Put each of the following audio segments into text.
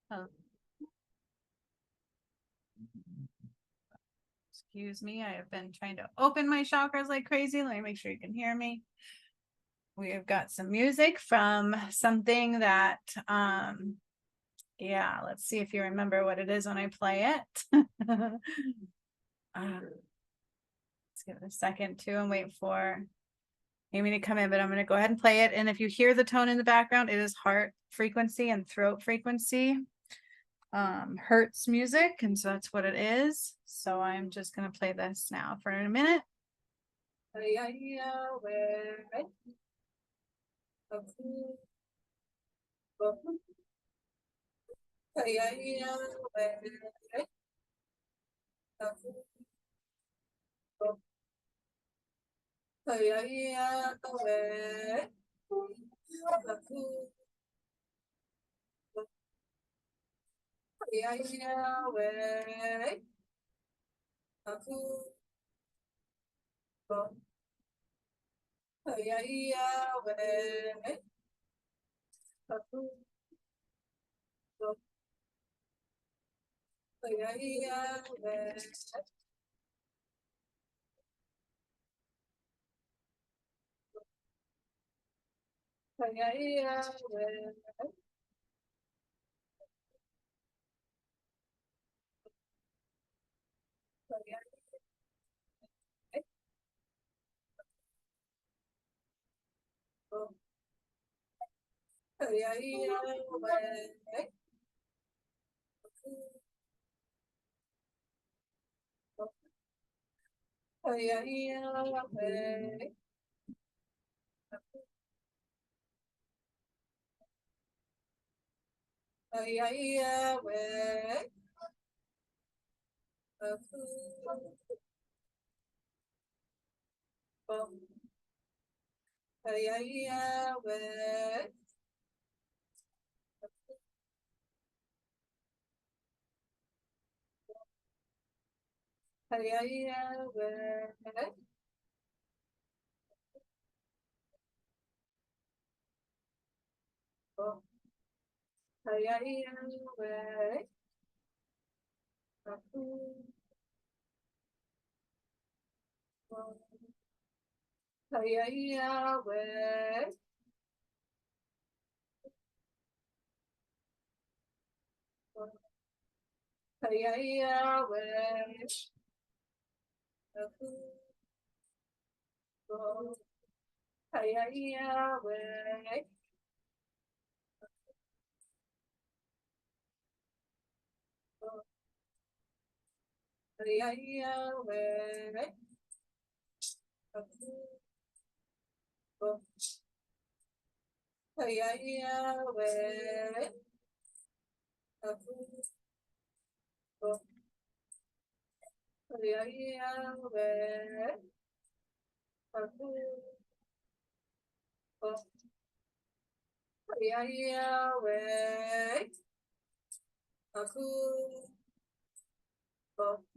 Oh, excuse me. I have been trying to open my chakras like crazy. Let me make sure you can hear me. We have got some music from something that, yeah, let's see if you remember what it is when I play it. Let's give it a second too and wait for Amy to come in, but I'm going to go ahead and play it. And if you hear the tone in the background, it is heart frequency and throat frequency. Hertz music, and so that's what it is. So I'm just going to play this now for a minute.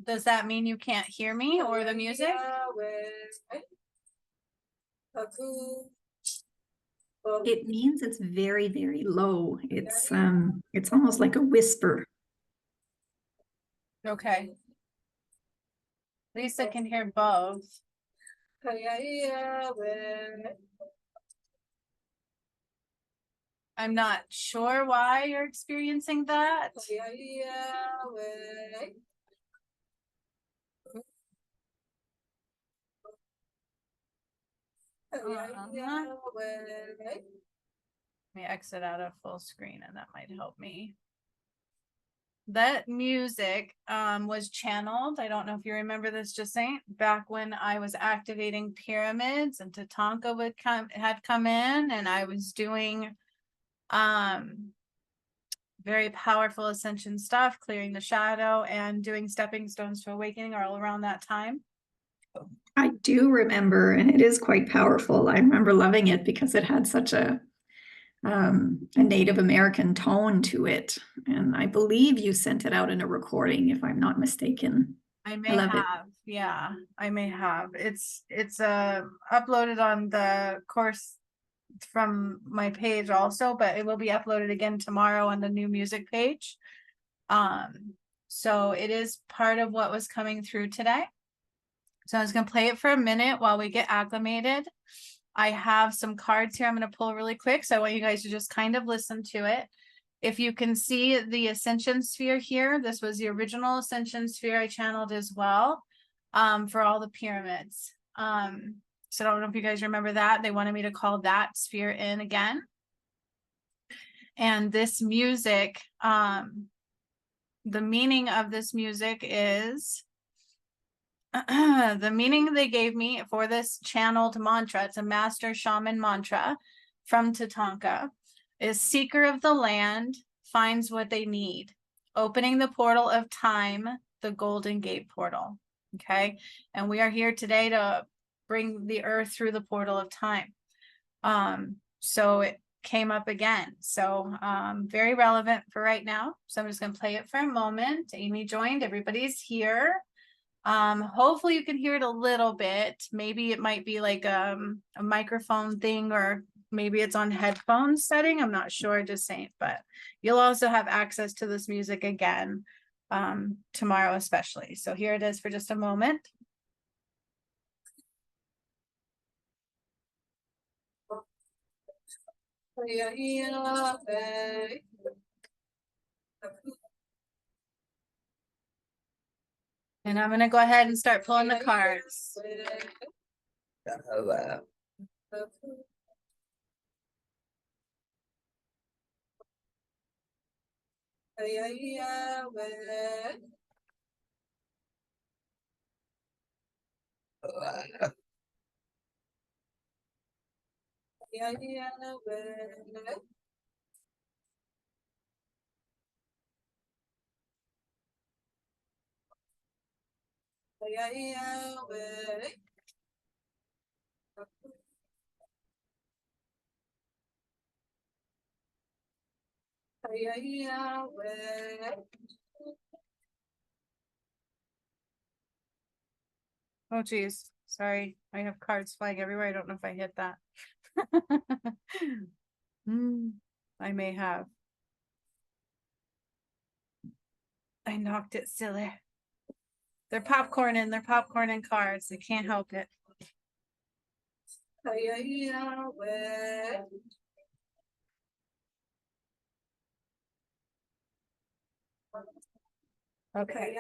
Does that mean you can't hear me or the music? It means it's very, very low. It's almost like a whisper. Okay. Lisa can hear both. I'm not sure why you're experiencing that. Let me exit out of full screen and that might help me. That music was channeled. I don't know if you remember this, Jacinth, back when I was activating pyramids and Tatanka had come in, and I was doing very powerful ascension stuff, clearing the shadow and doing stepping stones to awakening all around that time. I do remember, and it is quite powerful. I remember loving it because it had such a Native American tone to it. And I believe you sent it out in a recording, if I'm not mistaken. I may have, yeah, I may have. It's uploaded on the course from my page also, but it will be uploaded again tomorrow on the new music page. So it is part of what was coming through today. So I was going to play it for a minute while we get acclimated. I have some cards here I'm going to pull really quick. So I want you guys to just kind of listen to it. If you can see the ascension sphere here, this was the original ascension sphere I channeled as well, for all the pyramids. So I don't know if you guys remember that. They wanted me to call that sphere in again. And this music, the meaning of this music is the meaning they gave me for this channeled mantra. It's a master shaman mantra from Tatanka. Is seeker of the land finds what they need, opening the portal of time, the golden gate portal. Okay, and we are here today to bring the earth through the portal of time. So it came up again. So very relevant for right now. So I'm just going to play it for a moment. Amy joined, everybody's here. Hopefully you can hear it a little bit. Maybe it might be like a microphone thing, or maybe it's on headphones setting. I'm not sure, just saying, but you'll also have access to this music again tomorrow especially. So here it is for just a moment. And I'm going to go ahead and start pulling the cards. Oh, geez. Sorry. I have cards flying everywhere. I don't know if I hit that. I may have. I knocked it silly. They're popcorning. They're popcorning cards. I can't help it. Okay.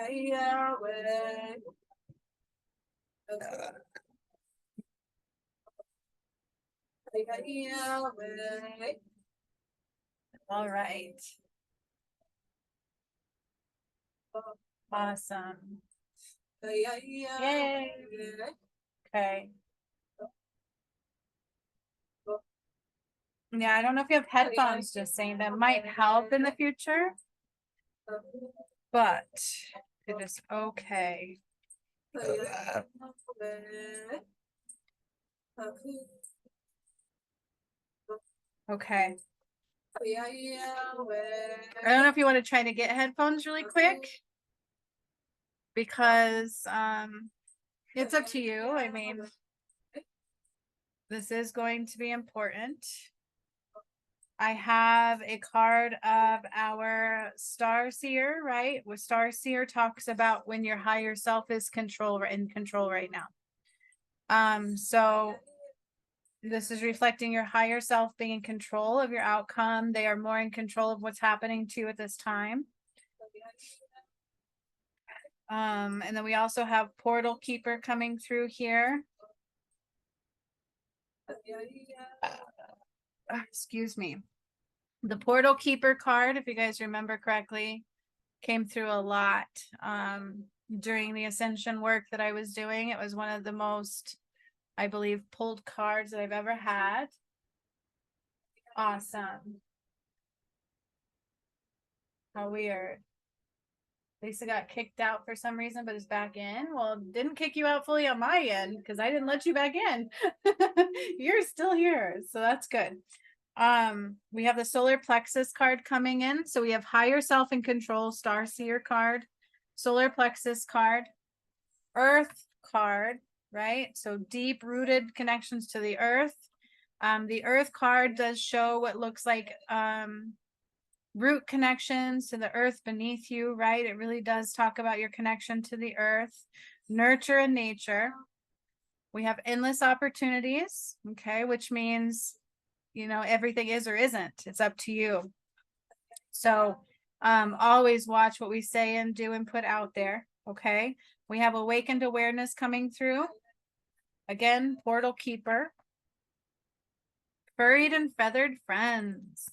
All right. Awesome. Yay. Okay. Yeah, I don't know if you have headphones, just saying that might help in the future. But it is okay. Okay. I don't know if you want to try to get headphones really quick, because it's up to you. I mean, this is going to be important. I have a card of our Star Seer, right? Where Star Seer talks about when your higher self is in control right now. So this is reflecting your higher self being in control of your outcome. They are more in control of what's happening to you at this time. And then we also have Portal Keeper coming through here. Excuse me. The Portal Keeper card, if you guys remember correctly, came through a lot during the ascension work that I was doing. It was one of the most, I believe, pulled cards that I've ever had. Awesome. How weird. Lisa got kicked out for some reason, but is back in. Well, didn't kick you out fully on my end because I didn't let you back in. You're still here, so that's good. We have the solar plexus card coming in. So we have higher self and control, Star Seer card, solar plexus card, earth card, right? So deep rooted connections to the earth. The earth card does show what looks like root connections to the earth beneath you, right? It really does talk about your connection to the earth, nurture and nature. We have endless opportunities, okay, which means, you know, everything is or isn't. It's up to you. So always watch what we say and do and put out there, okay? We have awakened awareness coming through. Again, portal keeper. Furried and feathered friends.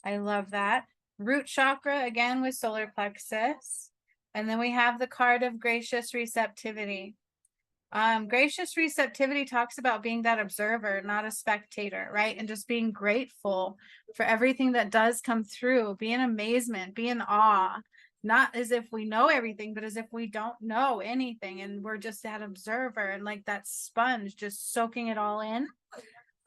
I love that. Root chakra, again, with solar plexus. And then we have the card of gracious receptivity. Gracious receptivity talks about being that observer, not a spectator, right? And just being grateful for everything that does come through. Be in amazement, be in awe, not as if we know everything, but as if we don't know anything and we're just that observer and like that sponge, just soaking it all in.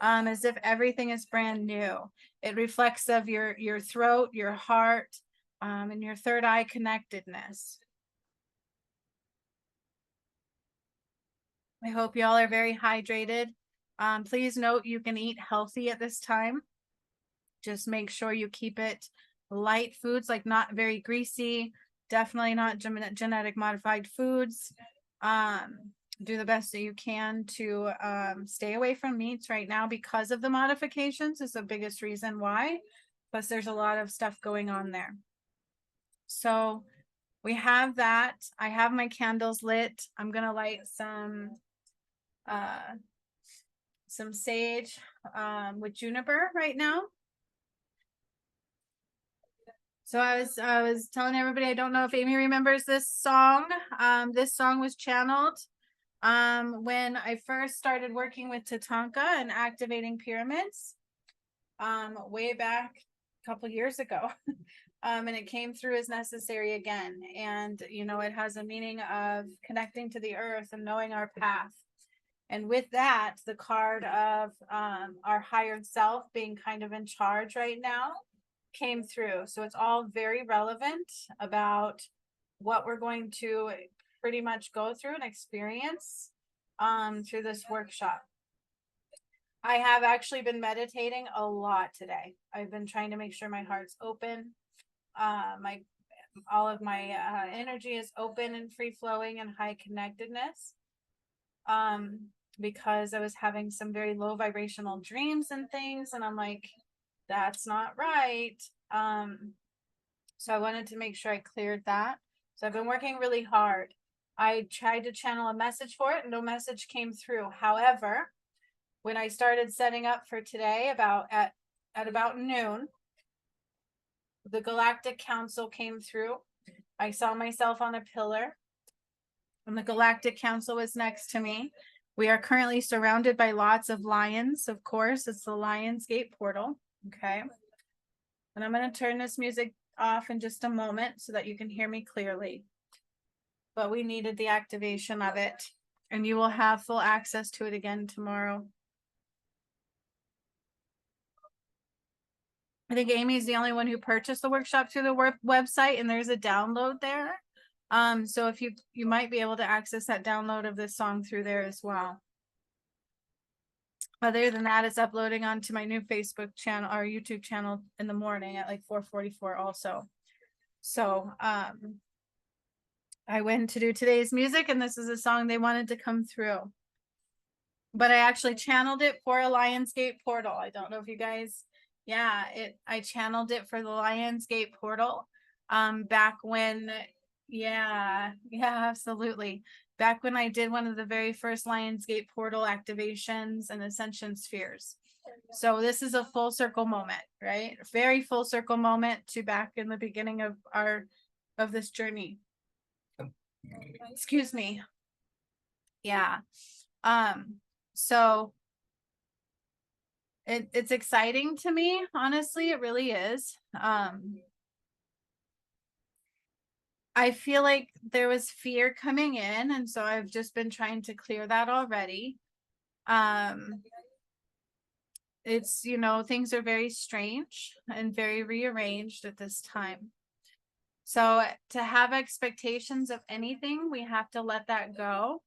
As if everything is brand new. It reflects of your throat, your heart, and your third eye connectedness. I hope y'all are very hydrated. Please note you can eat healthy at this time. Just make sure you keep it light foods, like not very greasy, definitely not genetic modified foods. Do the best that you can to stay away from meats right now because of the modifications is the biggest reason why. Plus there's a lot of stuff going on there. So we have that. I have my candles lit. I'm gonna light some sage with juniper right now. So I was telling everybody, I don't know if Amy remembers this song. This song was channeled when I first started working with Tatanka and activating pyramids way back a couple years ago. And it came through as necessary again. And, you know, it has a meaning of connecting to the earth and knowing our path. And with that, the card of our higher self being kind of in charge right now came through. So it's all very relevant about what we're going to pretty much go through and experience through this workshop. I have actually been meditating a lot today. I've been trying to make sure my heart's open. All of my energy is open and free flowing and high connectedness. Because I was having some very low vibrational dreams and things, and I'm like, that's not right. So I wanted to make sure I cleared that. So I've been working really hard. I tried to channel a message for it, and no message came through. However, when I started setting up for today at about noon, the Galactic Council came through. I saw myself on a pillar, and the Galactic Council was next to me. We are currently surrounded by lots of lions, of course. It's the Lionsgate portal, okay? And I'm going to turn this music off in just a moment so that you can hear me clearly. But we needed the activation of it, and you will have full access to it again tomorrow. I think Amy's the only one who purchased the workshop through the website, and there's a download there. So if you might be able to access that download of this song through there as well. Other than that, it's uploading onto my new Facebook channel or YouTube channel in the morning at like 4:44 also. So I went to do today's music, and this is a song they wanted to come through. But I actually channeled it for a Lionsgate portal. I don't know if you guys, yeah, I channeled it for the Lionsgate portal back when, yeah, absolutely. Back when I did one of the very first Lionsgate portal activations and ascension spheres. So this is a full circle moment, right? Very full circle moment to back in the beginning of this journey. Excuse me. Yeah. So it's exciting to me, honestly, it really is. I feel like there was fear coming in, and so I've just been trying to clear that already. It's, you know, things are very strange and very rearranged at this time. So to have expectations of anything, we have to let that go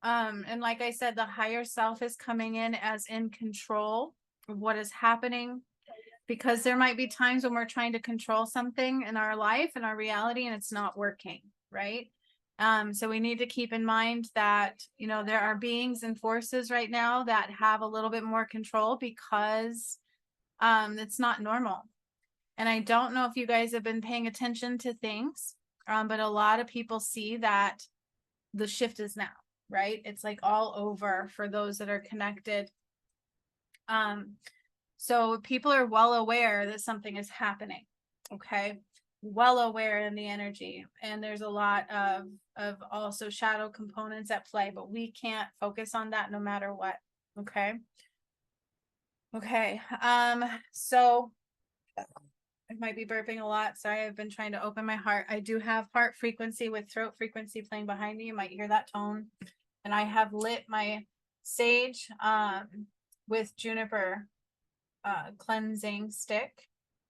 And like I said, the higher self is coming in as in control of what is happening, because there might be times when we're trying to control something in our life and our reality and it's not working, right? So we need to keep in mind that, you know, there are beings and forces right now that have a little bit more control, because it's not normal. And I don't know if you guys have been paying attention to things, but a lot of people see that the shift is now, right? It's like all over for those that are connected. So people are well aware that something is happening. Okay. Well aware in the energy. And there's a lot of also shadow components at play, but we can't focus on that no matter what. Okay. Okay. So I might be burping a lot. Sorry, I've been trying to open my heart. I do have heart frequency with throat frequency playing behind me. You might hear that tone. And I have lit my sage with juniper cleansing stick,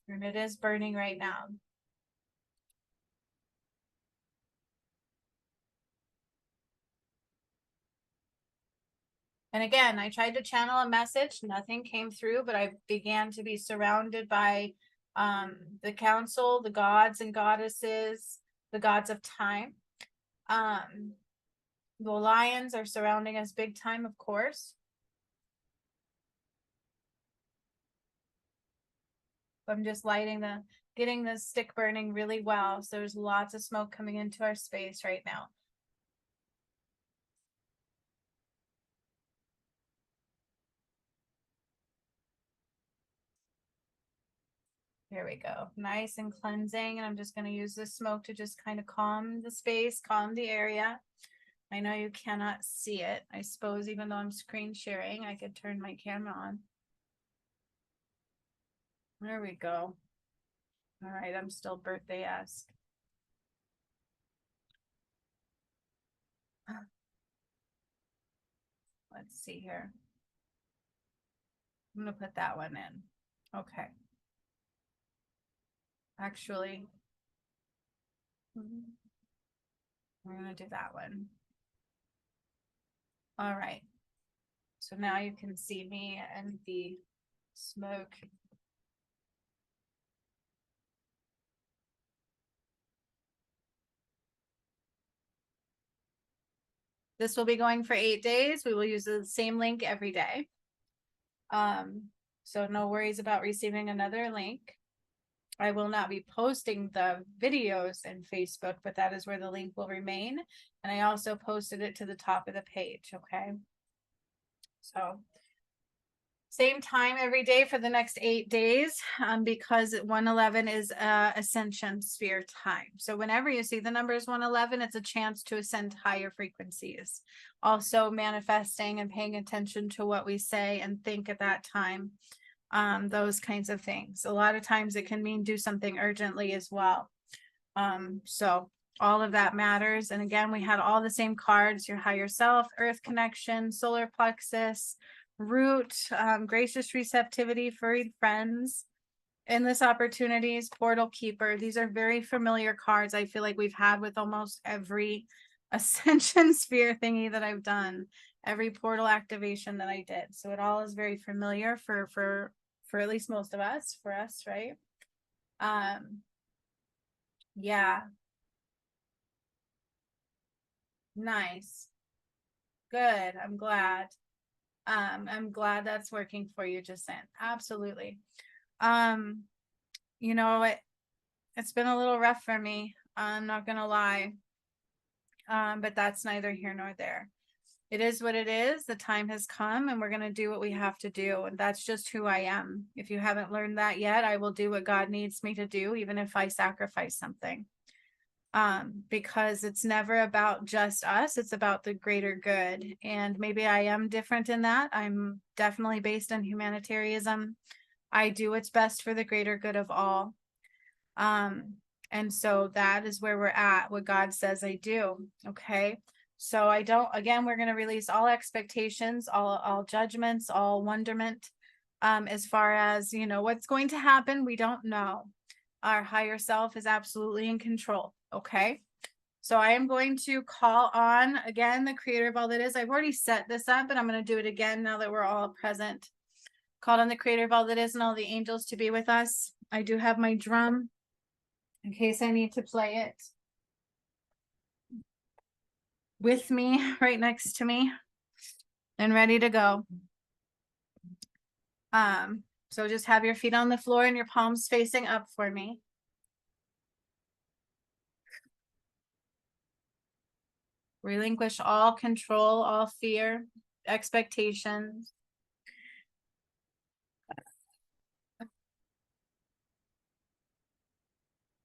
and it is burning right now. And again, I tried to channel a message, nothing came through, but I began to be surrounded by the council, the gods and goddesses, the gods of time. The lions are surrounding us big time, of course. I'm just getting the stick burning really well. So there's lots of smoke coming into our space right now. There we go. Nice and cleansing. And I'm just going to use this smoke to just kind of calm the space, calm the area. I know you cannot see it. I suppose even though I'm screen sharing, I could turn my camera on. There we go. All right, I'm still birthday-esque. Let's see here. I'm going to put that one in. Okay. Actually, we're going to do that one. All right. So now you can see me and the smoke. This will be going for 8 days. We will use the same link every day. So no worries about receiving another link. I will not be posting the videos in Facebook, but that is where the link will remain. And I also posted it to the top of the page. Okay. So same time every day for the next 8 days, because 111 is ascension sphere time. So whenever you see the numbers 111, it's a chance to ascend higher frequencies. Also manifesting and paying attention to what we say and think at that time. Those kinds of things. A lot of times it can mean do something urgently as well. So all of that matters. And again, we had all the same cards: your higher self, earth connection, solar plexus, root, gracious receptivity, furried friends, endless opportunities, portal keeper. These are very familiar cards. I feel like we've had with almost every ascension sphere thingy that I've done, every portal activation that I did. So it all is very familiar for at least most of us, for us, right? Yeah. Nice. Good. I'm glad. I'm glad that's working for you, Jacinth. Absolutely. You know, it's been a little rough for me. I'm not gonna lie. But that's neither here nor there. It is what it is. The time has come and we're going to do what we have to do. And that's just who I am. If you haven't learned that yet, I will do what God needs me to do, even if I sacrifice something. Because it's never about just us. It's about the greater good. And maybe I am different in that. I'm definitely based on humanitarianism. I do what's best for the greater good of all. And so that is where we're at, what God says I do. Okay. So again, we're going to release all expectations, all judgments, all wonderment. As far as, you know, what's going to happen, we don't know. Our higher self is absolutely in control. Okay. So I am going to call on, again, the creator of all that is. I've already set this up, but I'm going to do it again now that we're all present. Called on the creator of all that is and all the angels to be with us. I do have my drum in case I need to play it with me, right next to me, and ready to go. So just have your feet on the floor and your palms facing up for me. Relinquish all control, all fear, expectations.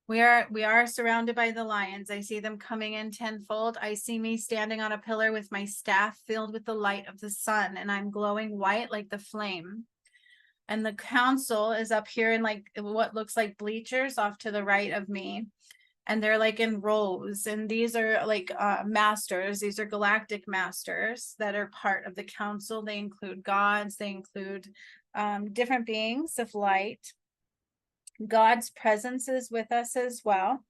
We are surrounded by the lions. I see them coming in tenfold. I see me standing on a pillar with my staff filled with the light of the sun, and I'm glowing white like the flame. And the council is up here in like what looks like bleachers off to the right of me. And they're like in rows, and these are like masters. These are galactic masters that are part of the council. They include gods, they include different beings of light. God's presence is with us as well.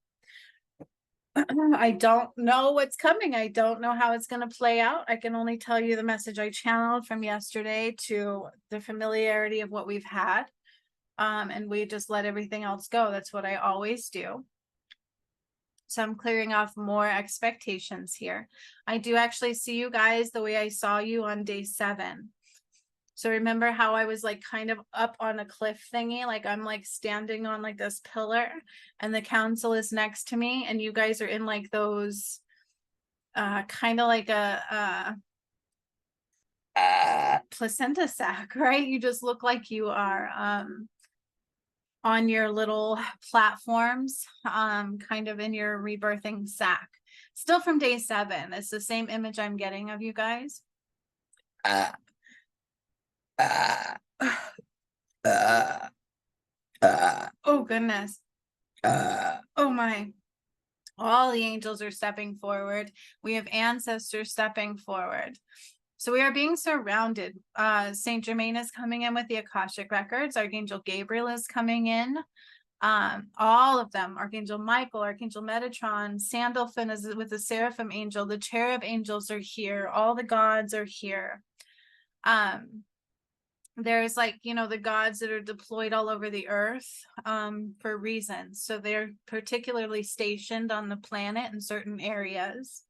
I don't know what's coming. I don't know how it's going to play out. I can only tell you the message I channeled from yesterday to the familiarity of what we've had. And we just let everything else go. That's what I always do. So I'm clearing off more expectations here. I do actually see you guys the way I saw you on day 7. So remember how I was like kind of up on a cliff thingy, like I'm like standing on like this pillar and the council is next to me and you guys are in like those kind of like a placenta sac, right? You just look like you are on your little platforms, kind of in your rebirthing sac. Still from day 7. It's the same image I'm getting of you guys. Oh goodness. Oh my. All the angels are stepping forward. We have ancestors stepping forward. So we are being surrounded. Saint Germain is coming in with the Akashic records. Archangel Gabriel is coming in. All of them, Archangel Michael, Archangel Metatron, Sandalphon is with the Seraphim angel. The cherub angels are here. All the gods are here. There's like, you know, the gods that are deployed all over the earth for reasons. So they're particularly stationed on the planet in certain areas.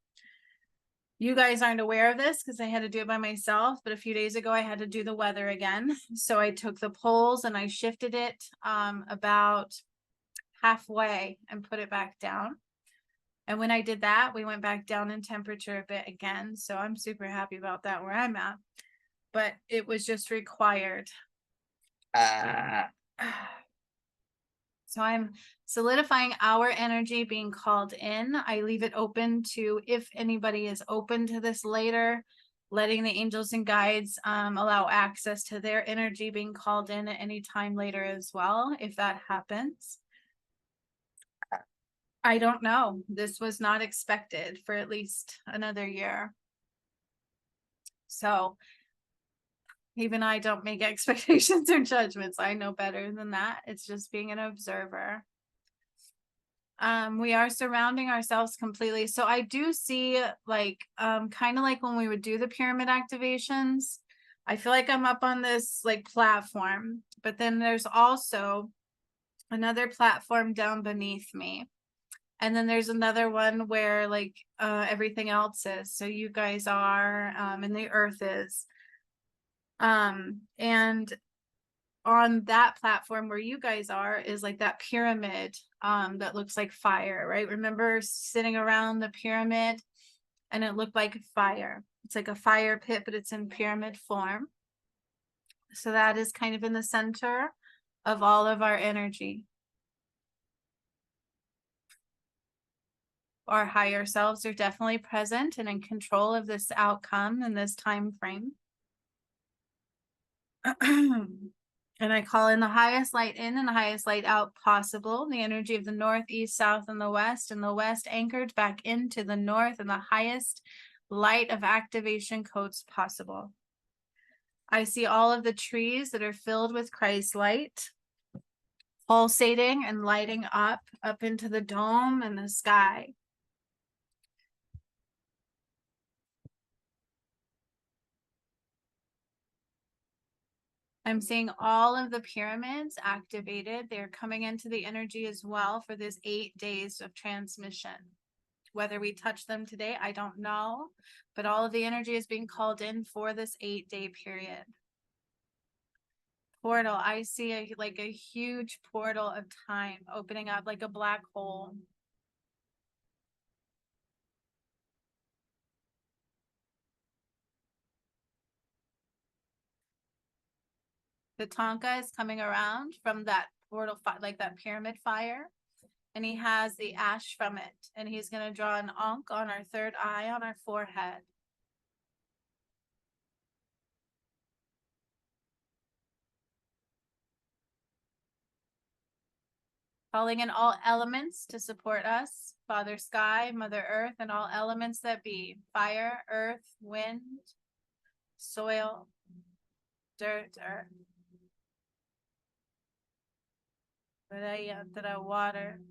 You guys aren't aware of this because I had to do it by myself, but a few days ago I had to do the weather again. So I took the poles and I shifted it about halfway and put it back down. And when I did that, we went back down in temperature a bit again. So I'm super happy about that where I'm at. But it was just required. So I'm solidifying our energy being called in. I leave it open to, if anybody is open to this later, letting the angels and guides allow access to their energy being called in at any time later as well, if that happens. I don't know. This was not expected for at least another year. So even I don't make expectations or judgments. I know better than that. It's just being an observer. We are surrounding ourselves completely. So I do see like, kind of like when we would do the pyramid activations, I feel like I'm up on this like platform, but then there's also another platform down beneath me. And then there's another one where like everything else is. So you guys are, and the earth is. And on that platform where you guys are is like that pyramid that looks like fire, right? Remember sitting around the pyramid and it looked like fire. It's like a fire pit, but it's in pyramid form. So that is kind of in the center of all of our energy. Our higher selves are definitely present and in control of this outcome in this time frame. And I call in the highest light in and the highest light out possible, the energy of the north, east, south, and the west anchored back into the north and the highest light of activation codes possible. I see all of the trees that are filled with Christ's light, pulsating and lighting up into the dome and the sky. I'm seeing all of the pyramids activated. They're coming into the energy as well for this 8 days of transmission. Whether we touch them today, I don't know, but all of the energy is being called in for this 8-day period. Portal, I see like a huge portal of time opening up like a black hole. The Tonka is coming around from that portal, like that pyramid fire. And he has the ash from it. And he's going to draw an ankh on our third eye on our forehead. Calling in all elements to support us, Father Sky, Mother Earth, and all elements that be, fire, earth, wind, soil, dirt, earth. Water.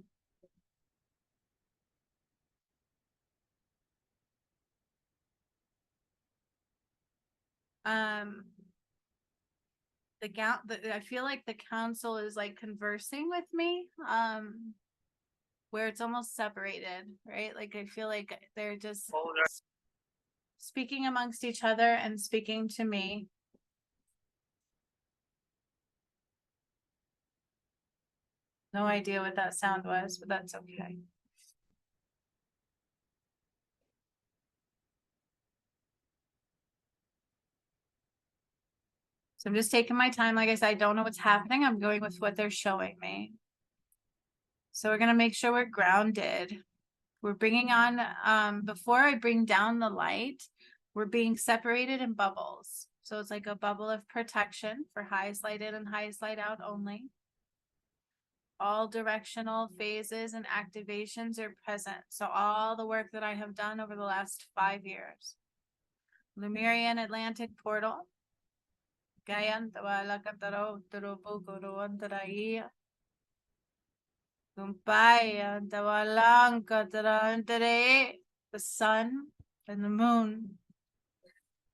I feel like the council is like conversing with me, where it's almost separated, right? Like I feel like they're just speaking amongst each other and speaking to me. No idea what that sound was, but that's okay. So I'm just taking my time. Like I said, I don't know what's happening. I'm going with what they're showing me. So we're going to make sure we're grounded. We're bringing on, before I bring down the light, we're being separated in bubbles. So it's like a bubble of protection for highest light in and highest light out only. All directional phases and activations are present. So all the work that I have done over the last 5 years. Lemurian Atlantic portal. Gayan tawala kataro turupo kuruantarai. Kumpaya tawalang katarantare. The sun and the moon.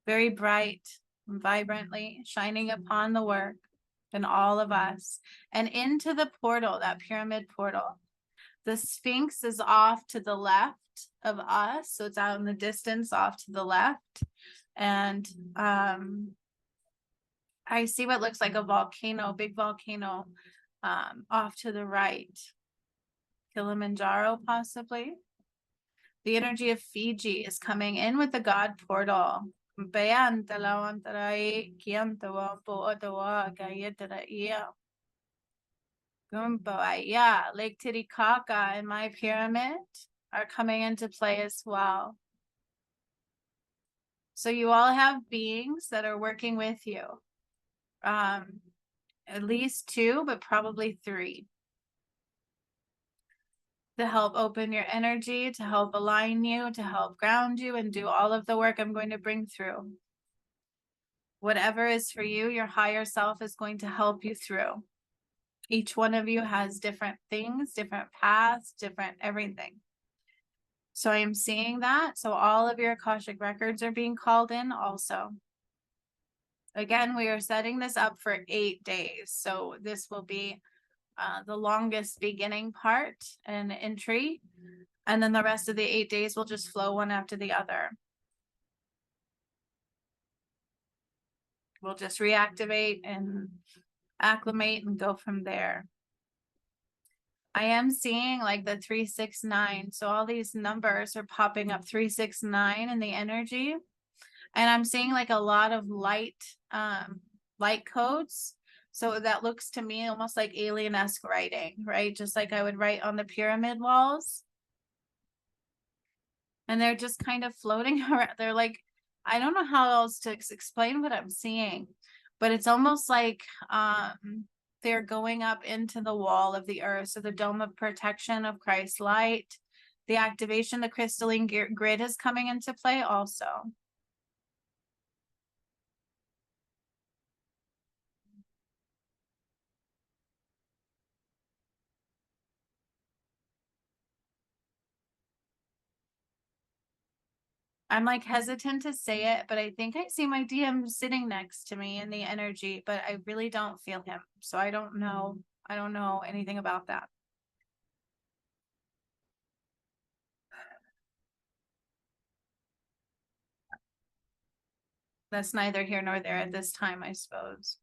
Very bright and vibrantly shining upon the work and all of us. And into the portal, that pyramid portal. The Sphinx is off to the left of us. So it's out in the distance off to the left. And I see what looks like a volcano, big volcano, off to the right. Kilimanjaro, possibly. The energy of Fiji is coming in with the God portal. Lake Titicaca and my pyramid are coming into play as well. So you all have beings that are working with you. At least 2, but probably 3. To help open your energy, to help align you, to help ground you, and do all of the work I'm going to bring through. Whatever is for you, your higher self is going to help you through. Each one of you has different things, different paths, different everything. So I am seeing that. So all of your Akashic records are being called in also. Again, we are setting this up for 8 days. So this will be the longest beginning part and entry. And then the rest of the 8 days will just flow one after the other. We'll just reactivate and acclimate and go from there. I am seeing like the 369. So all these numbers are popping up 369 in the energy. And I'm seeing like a lot of light codes. So that looks to me almost like alien-esque writing, right? Just like I would write on the pyramid walls. And they're just kind of floating around. They're like, I don't know how else to explain what I'm seeing, but it's almost like they're going up into the wall of the earth. So the dome of protection of Christ's light, the activation, the crystalline grid is coming into play also. I'm like hesitant to say it, but I think I see my DM sitting next to me in the energy, but I really don't feel him. So I don't know. I don't know anything about that. That's neither here nor there at this time, I suppose.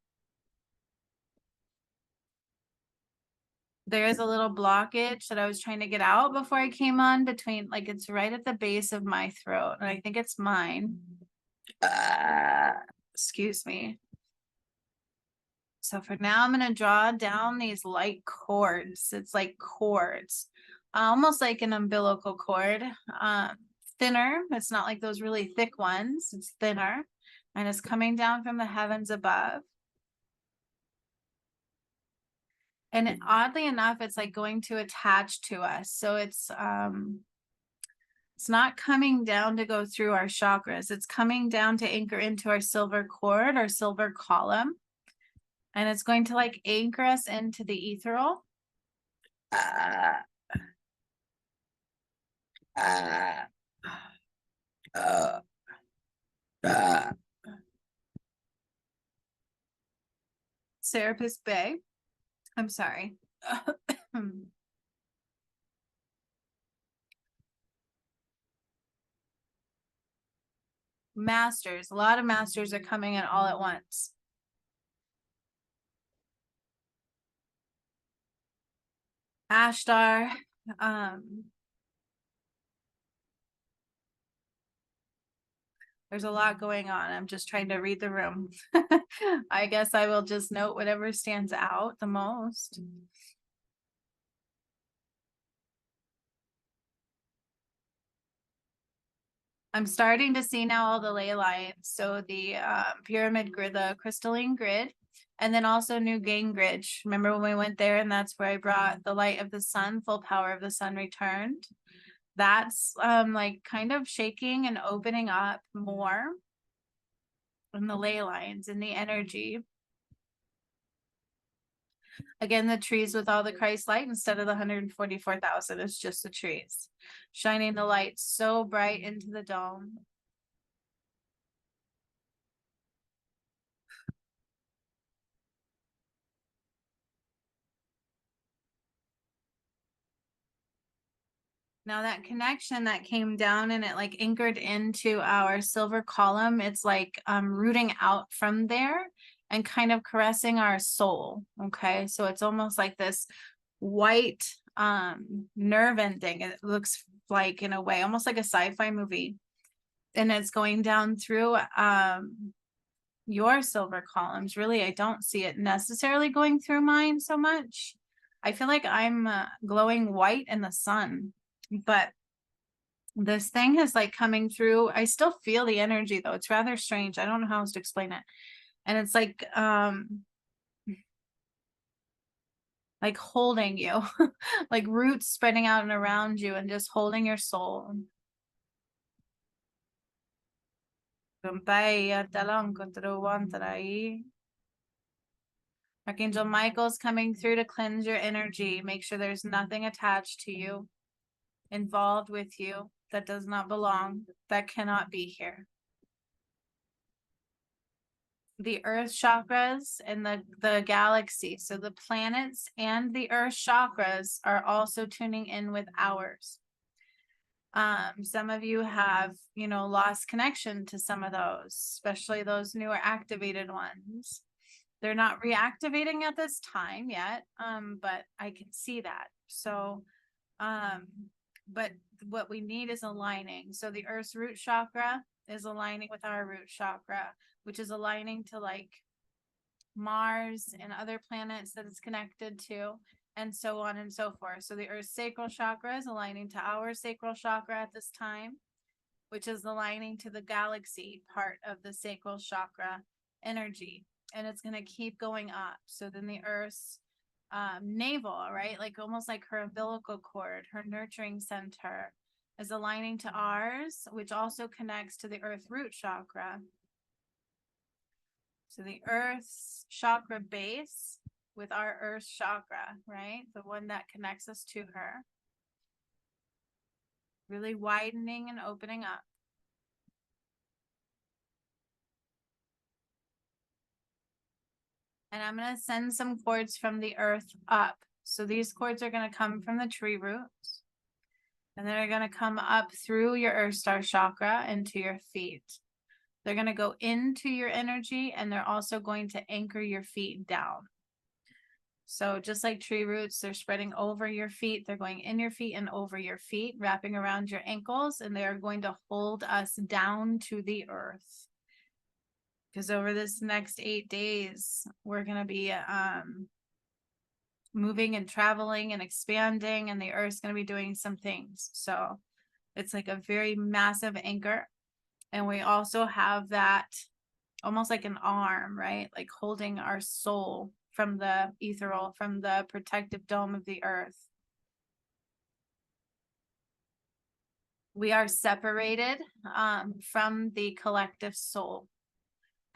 There is a little blockage that I was trying to get out before I came on between, like, it's right at the base of my throat, and I think it's mine. Excuse me. So for now, I'm going to draw down these light cords. It's like cords, almost like an umbilical cord, thinner. It's not like those really thick ones. It's thinner, and it's coming down from the heavens above. And oddly enough, it's like going to attach to us. So it's not coming down to go through our chakras. It's coming down to anchor into our silver cord, our silver column. And it's going to like anchor us into the ethereal. Serapis Bay. I'm sorry. Masters. A lot of masters are coming in all at once. Ashtar. There's a lot going on. I'm just trying to read the room. I guess I will just note whatever stands out the most. I'm starting to see now all the ley lines. So the pyramid grid, the crystalline grid, and then also New Gingrich. Remember when we went there, and that's where I brought the light of the sun, full power of the sun returned. That's like kind of shaking and opening up more in the ley lines, in the energy. Again, the trees with all the Christ light instead of the 144,000. It's just the trees shining the light so bright into the dome. Now that connection that came down and it like anchored into our silver column, it's like rooting out from there and kind of caressing our soul. Okay. So it's almost like this white nerve ending. It looks like, in a way, almost like a sci-fi movie. And it's going down through your silver columns. Really, I don't see it necessarily going through mine so much. I feel like I'm glowing white in the sun, but this thing is like coming through. I still feel the energy though. It's rather strange. I don't know how else to explain it. And it's like holding you, like roots spreading out and around you and just holding your soul. Archangel Michael's coming through to cleanse your energy. Make sure there's nothing attached to you, involved with you, that does not belong, that cannot be here. The earth chakras and the galaxy, so the planets and the earth chakras are also tuning in with ours. Some of you have, lost connection to some of those, especially those newer activated ones. They're not reactivating at this time yet, but I can see that. So, but what we need is aligning. So the earth's root chakra is aligning with our root chakra, which is aligning to like Mars and other planets that it's connected to, and so on and so forth. So the earth's sacral chakra is aligning to our sacral chakra at this time, which is aligning to the galaxy part of the sacral chakra energy. And it's going to keep going up. So then the earth's navel, right? Like almost like her umbilical cord, her nurturing center is aligning to ours, which also connects to the earth root chakra. So the earth's chakra base with our earth chakra, right? The one that connects us to her. Really widening and opening up. And I'm going to send some cords from the earth up. So these cords are going to come from the tree roots. And they're going to come up through your earth star chakra into your feet. They're going to go into your energy, and they're also going to anchor your feet down. So just like tree roots, they're spreading over your feet. They're going in your feet and over your feet, wrapping around your ankles, and they are going to hold us down to the earth. Because over this next 8 days, we're going to be moving and traveling and expanding, and the earth's going to be doing some things. So it's like a very massive anchor. And we also have that almost like an arm, right? Like holding our soul from the ethereal, from the protective dome of the earth. We are separated from the collective soul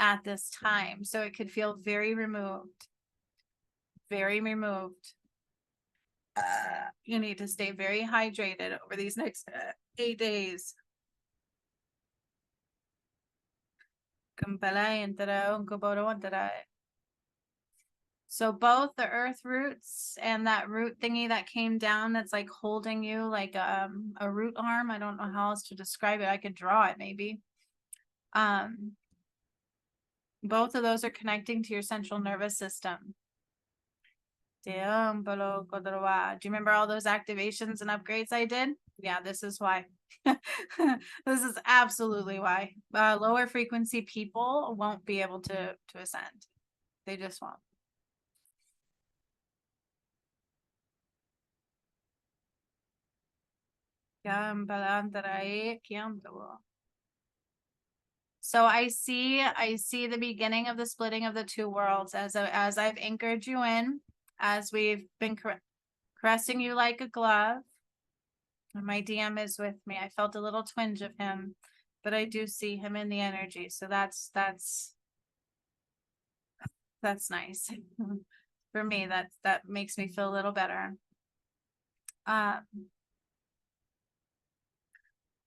at this time. So it could feel very removed. Very removed. You need to stay very hydrated over these next 8 days. So both the earth roots and that root thingy that came down that's like holding you like a root arm. I don't know how else to describe it. I could draw it maybe. Both of those are connecting to your central nervous system. Do you remember all those activations and upgrades I did? Yeah, this is why. This is absolutely why. Lower frequency people won't be able to ascend. They just won't. So I see the beginning of the splitting of the two worlds as I've anchored you in, as we've been caressing you like a glove. And my DM is with me. I felt a little twinge of him, but I do see him in the energy. So that's nice. For me, that makes me feel a little better.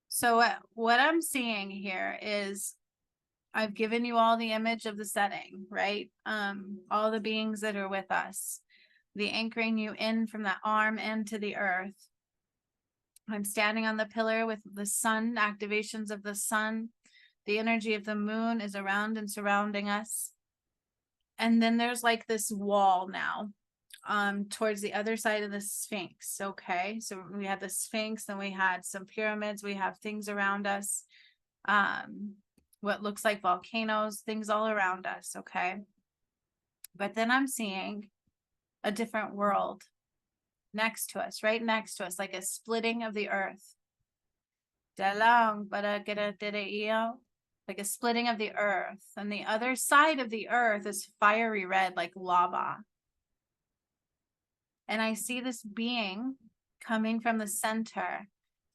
So what I'm seeing here is I've given you all the image of the setting, right? All the beings that are with us, the anchoring you in from that arm into the earth. I'm standing on the pillar with the sun, activations of the sun. The energy of the moon is around and surrounding us. And then there's like this wall now, towards the other side of the Sphinx. Okay. So we had the Sphinx, and we had some pyramids. We have things around us. What looks like volcanoes, things all around us. Okay. But then I'm seeing a different world next to us, right next to us, like a splitting of the earth. Like a splitting of the earth. And the other side of the earth is fiery red, like lava. And I see this being coming from the center,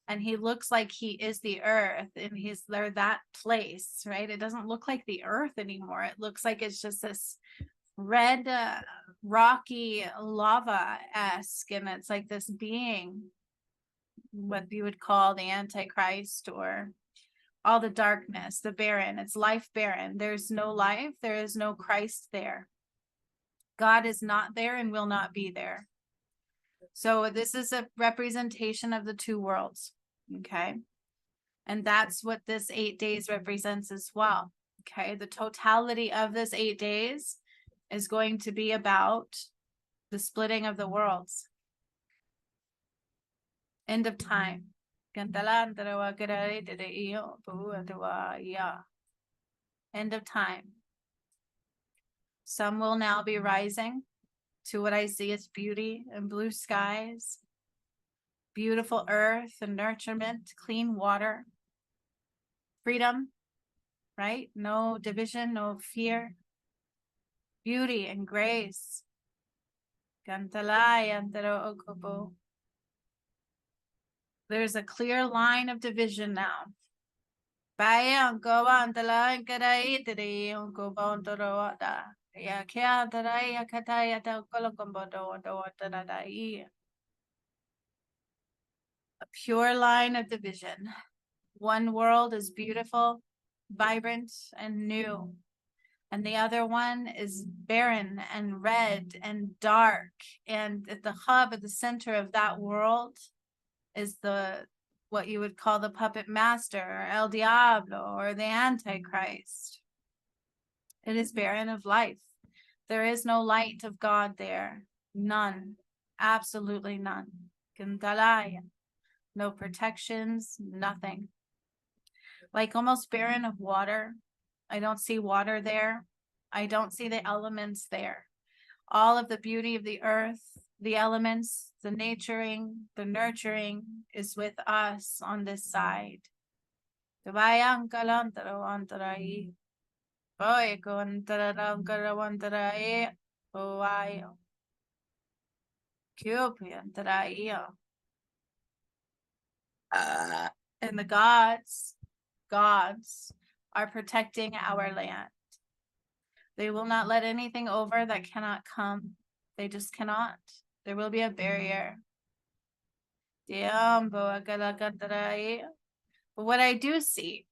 and he looks like he is the earth, and he's there, that place, right? It doesn't look like the earth anymore. It looks like it's just this red, rocky lava-esque, and it's like this being, what you would call the Antichrist, or all the darkness, the barren. It's life barren. There's no life. There is no Christ there. God is not there and will not be there. So this is a representation of the two worlds. Okay. And that's what this 8 days represents as well. Okay. The totality of this 8 days is going to be about the splitting of the worlds. End of time. End of time. Some will now be rising to what I see as beauty and blue skies, beautiful earth and nurturement, clean water, freedom, right? No division, no fear, beauty and grace. There's a clear line of division now. A pure line of division. One world is beautiful, vibrant, and new. And the other one is barren and red and dark. And at the hub, at the center of that world is what you would call the puppet master, or El Diablo, or the Antichrist. It is barren of life. There is no light of God there. None. Absolutely none. Gandalaya. No protections, nothing. Like almost barren of water. I don't see water there. I don't see the elements there. All of the beauty of the earth, the elements, the the nurturing is with us on this side. Tabayang kalantaro antarai. Boy kontarang karawantarai. Oayo. Kupiantarai. And the gods are protecting our land. They will not let anything over that cannot come. They just cannot. There will be a barrier. But what I do see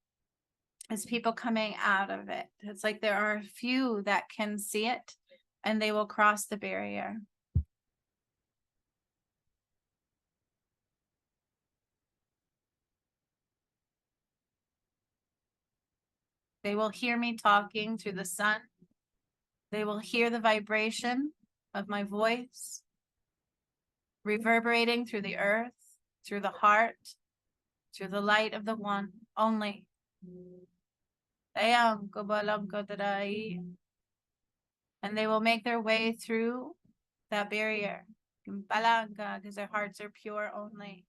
is people coming out of it. It's like there are a few that can see it and they will cross the barrier. They will hear me talking through the sun. They will hear the vibration of my voice reverberating through the earth, through the heart, through the light of the one only. And they will make their way through that barrier because their hearts are pure only.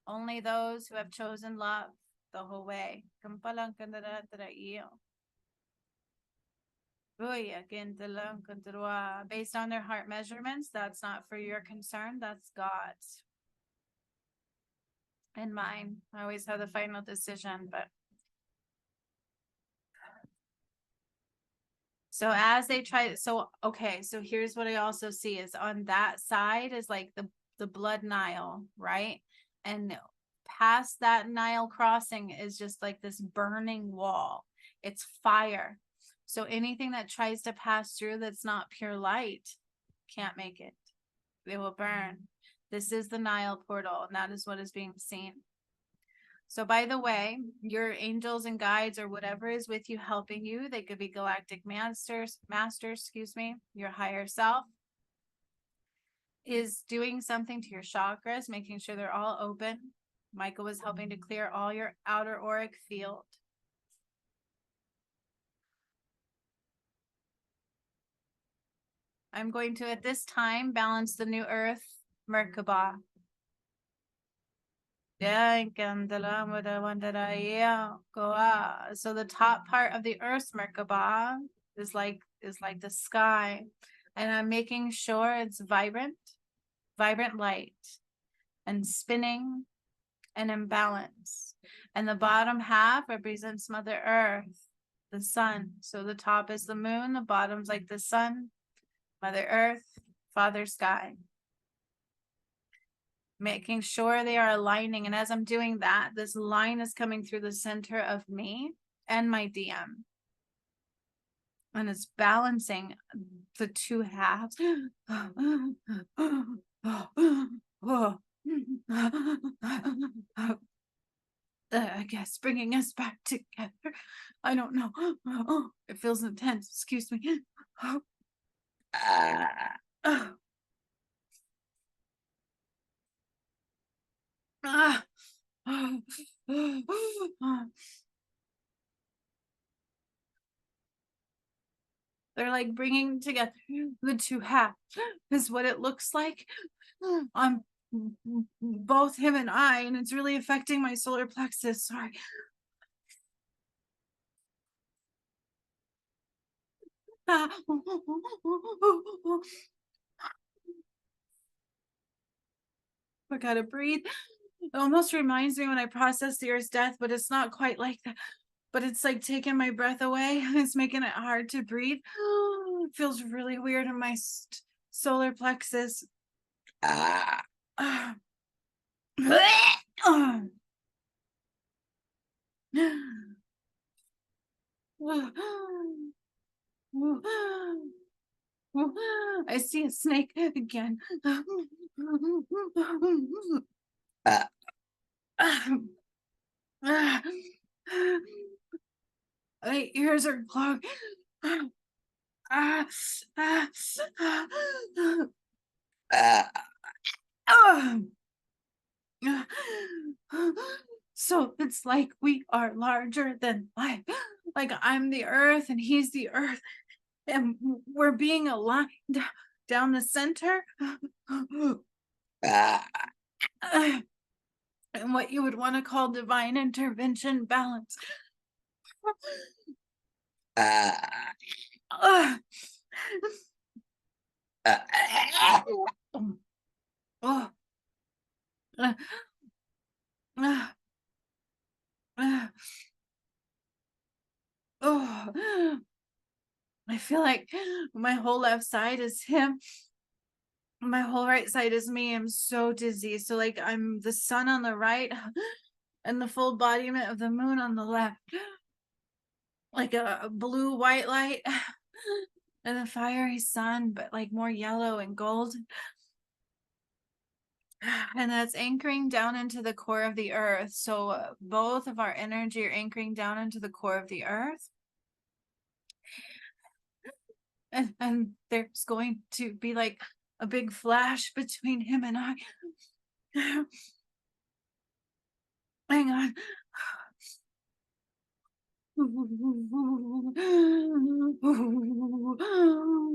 Only those who have chosen love the whole way. Based on their heart measurements, that's not for your concern, that's God's and mine. I always have the final decision, but so as they try, okay, so here's what I also see is on that side is like the blood Nile, right? And past that Nile crossing is just like this burning wall. It's fire. So anything that tries to pass through that's not pure light can't make it. They will burn. This is the Nile portal, and that is what is being seen. So by the way, your angels and guides or whatever is with you helping you, they could be galactic masters, your higher self is doing something to your chakras, making sure they're all open. Michael was helping to clear all your outer auric field. I'm going to, at this time, balance the new earth, Merkaba. So the top part of the earth's Merkaba is like the sky. And I'm making sure it's vibrant light and spinning and in balance. And the bottom half represents Mother Earth, the sun. So the top is the moon, the bottom's like the sun, Mother Earth, Father Sky. Making sure they are aligning. And as I'm doing that, this line is coming through the center of me and my DM. And it's balancing the two halves. I guess bringing us back together. I don't know. It feels intense. Excuse me. They're like bringing together the two halves is what it looks like on both him and I, and it's really affecting my solar plexus. Sorry. I gotta breathe. It almost reminds me when I process the Earth's death, but it's not quite like that. But it's like taking my breath away. It's making it hard to breathe. It feels really weird in my solar plexus. I see a snake again. My ears are clogged. So it's like we are larger than life. Like I'm the earth and he's the earth, and we're being aligned down the center. And what you would want to call divine intervention balance. Oh. Oh, I feel like my whole left side is him. My whole right side is me. I'm so dizzy. So like I'm the sun on the right and the full embodiment of the moon on the left. Like a blue white light and a fiery sun, but like more yellow and gold. And that's anchoring down into the core of the earth. So both of our energy are anchoring down into the core of the earth. And there's going to be like a big flash between him and I. Hang on.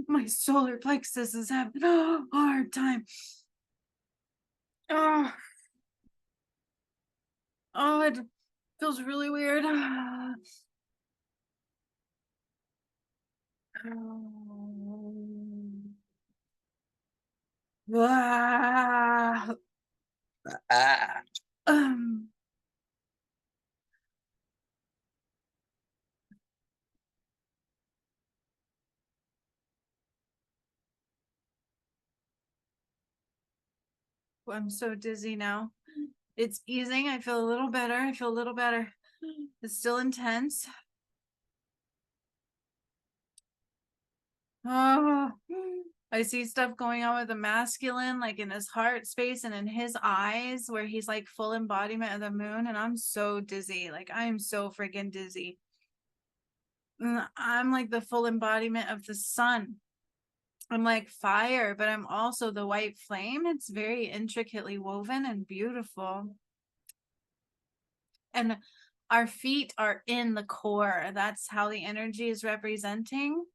My solar plexus is having a hard time. Oh, it feels really weird. Um, I'm so dizzy now. It's easing. I feel a little better. I feel a little better. It's still intense. Oh, I see stuff going on with the masculine, like in his heart space and in his eyes, where he's like full embodiment of the moon. And I'm so dizzy. Like, I'm so freaking dizzy. And I'm like the full embodiment of the sun. I'm like fire, but I'm also the white flame. It's very intricately woven and beautiful. And our feet are in the core. That's how the energy is representing.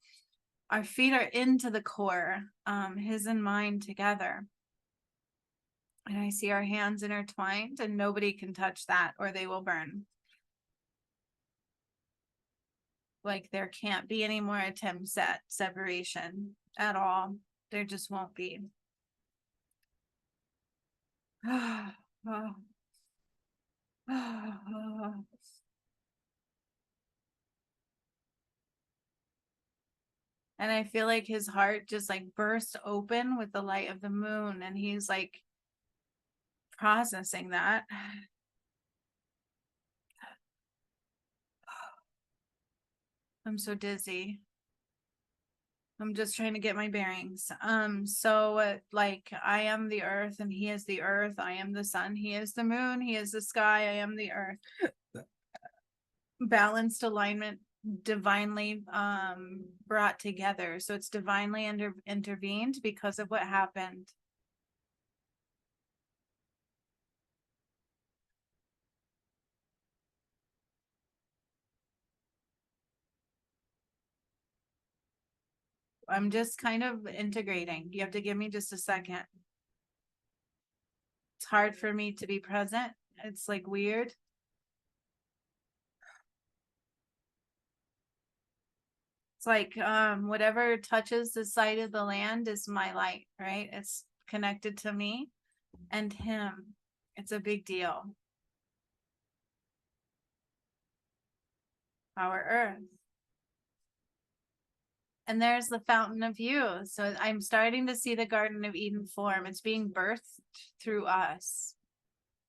Our feet are into the core, his and mine together. And I see our hands intertwined, and nobody can touch that or they will burn. Like there can't be any more attempts at separation at all. There just won't be. And I feel like his heart just like burst open with the light of the moon, and he's like processing that. I'm so dizzy. I'm just trying to get my bearings. Like I am the earth and he is the earth. I am the sun. He is the moon. He is the sky. I am the earth. Balanced alignment, divinely brought together. So it's divinely intervened because of what happened. I'm just kind of integrating. You have to give me just a second. It's hard for me to be present. It's like weird. It's like whatever touches the side of the land is my light, right? It's connected to me and him. It's a big deal. Our earth. And there's the fountain of youth. So I'm starting to see the Garden of Eden form. It's being birthed through us.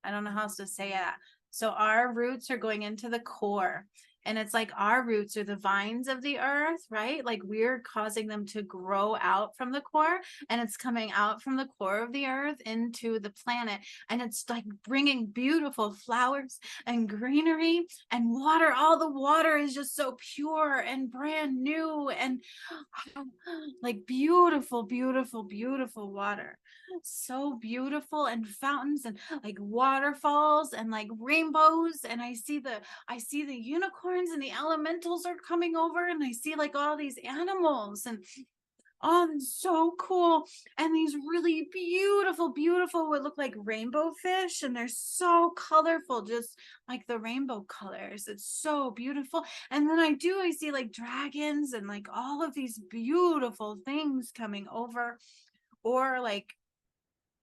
I don't know how else to say that. So our roots are going into the core, And it's like our roots are the vines of the earth, right? Like we're causing them to grow out from the core, and it's coming out from the core of the earth into the planet. And it's like bringing beautiful flowers and greenery and water. All the water is just so pure and brand new and like beautiful, beautiful, beautiful water. So beautiful, and fountains and like waterfalls and like rainbows. And I see the unicorns and the elementals are coming over, and I see like all these animals, and oh, it's so cool. And these really beautiful, beautiful, what look like rainbow fish, and they're so colorful, just like the rainbow colors. It's so beautiful. And then I see like dragons and like all of these beautiful things coming over, or like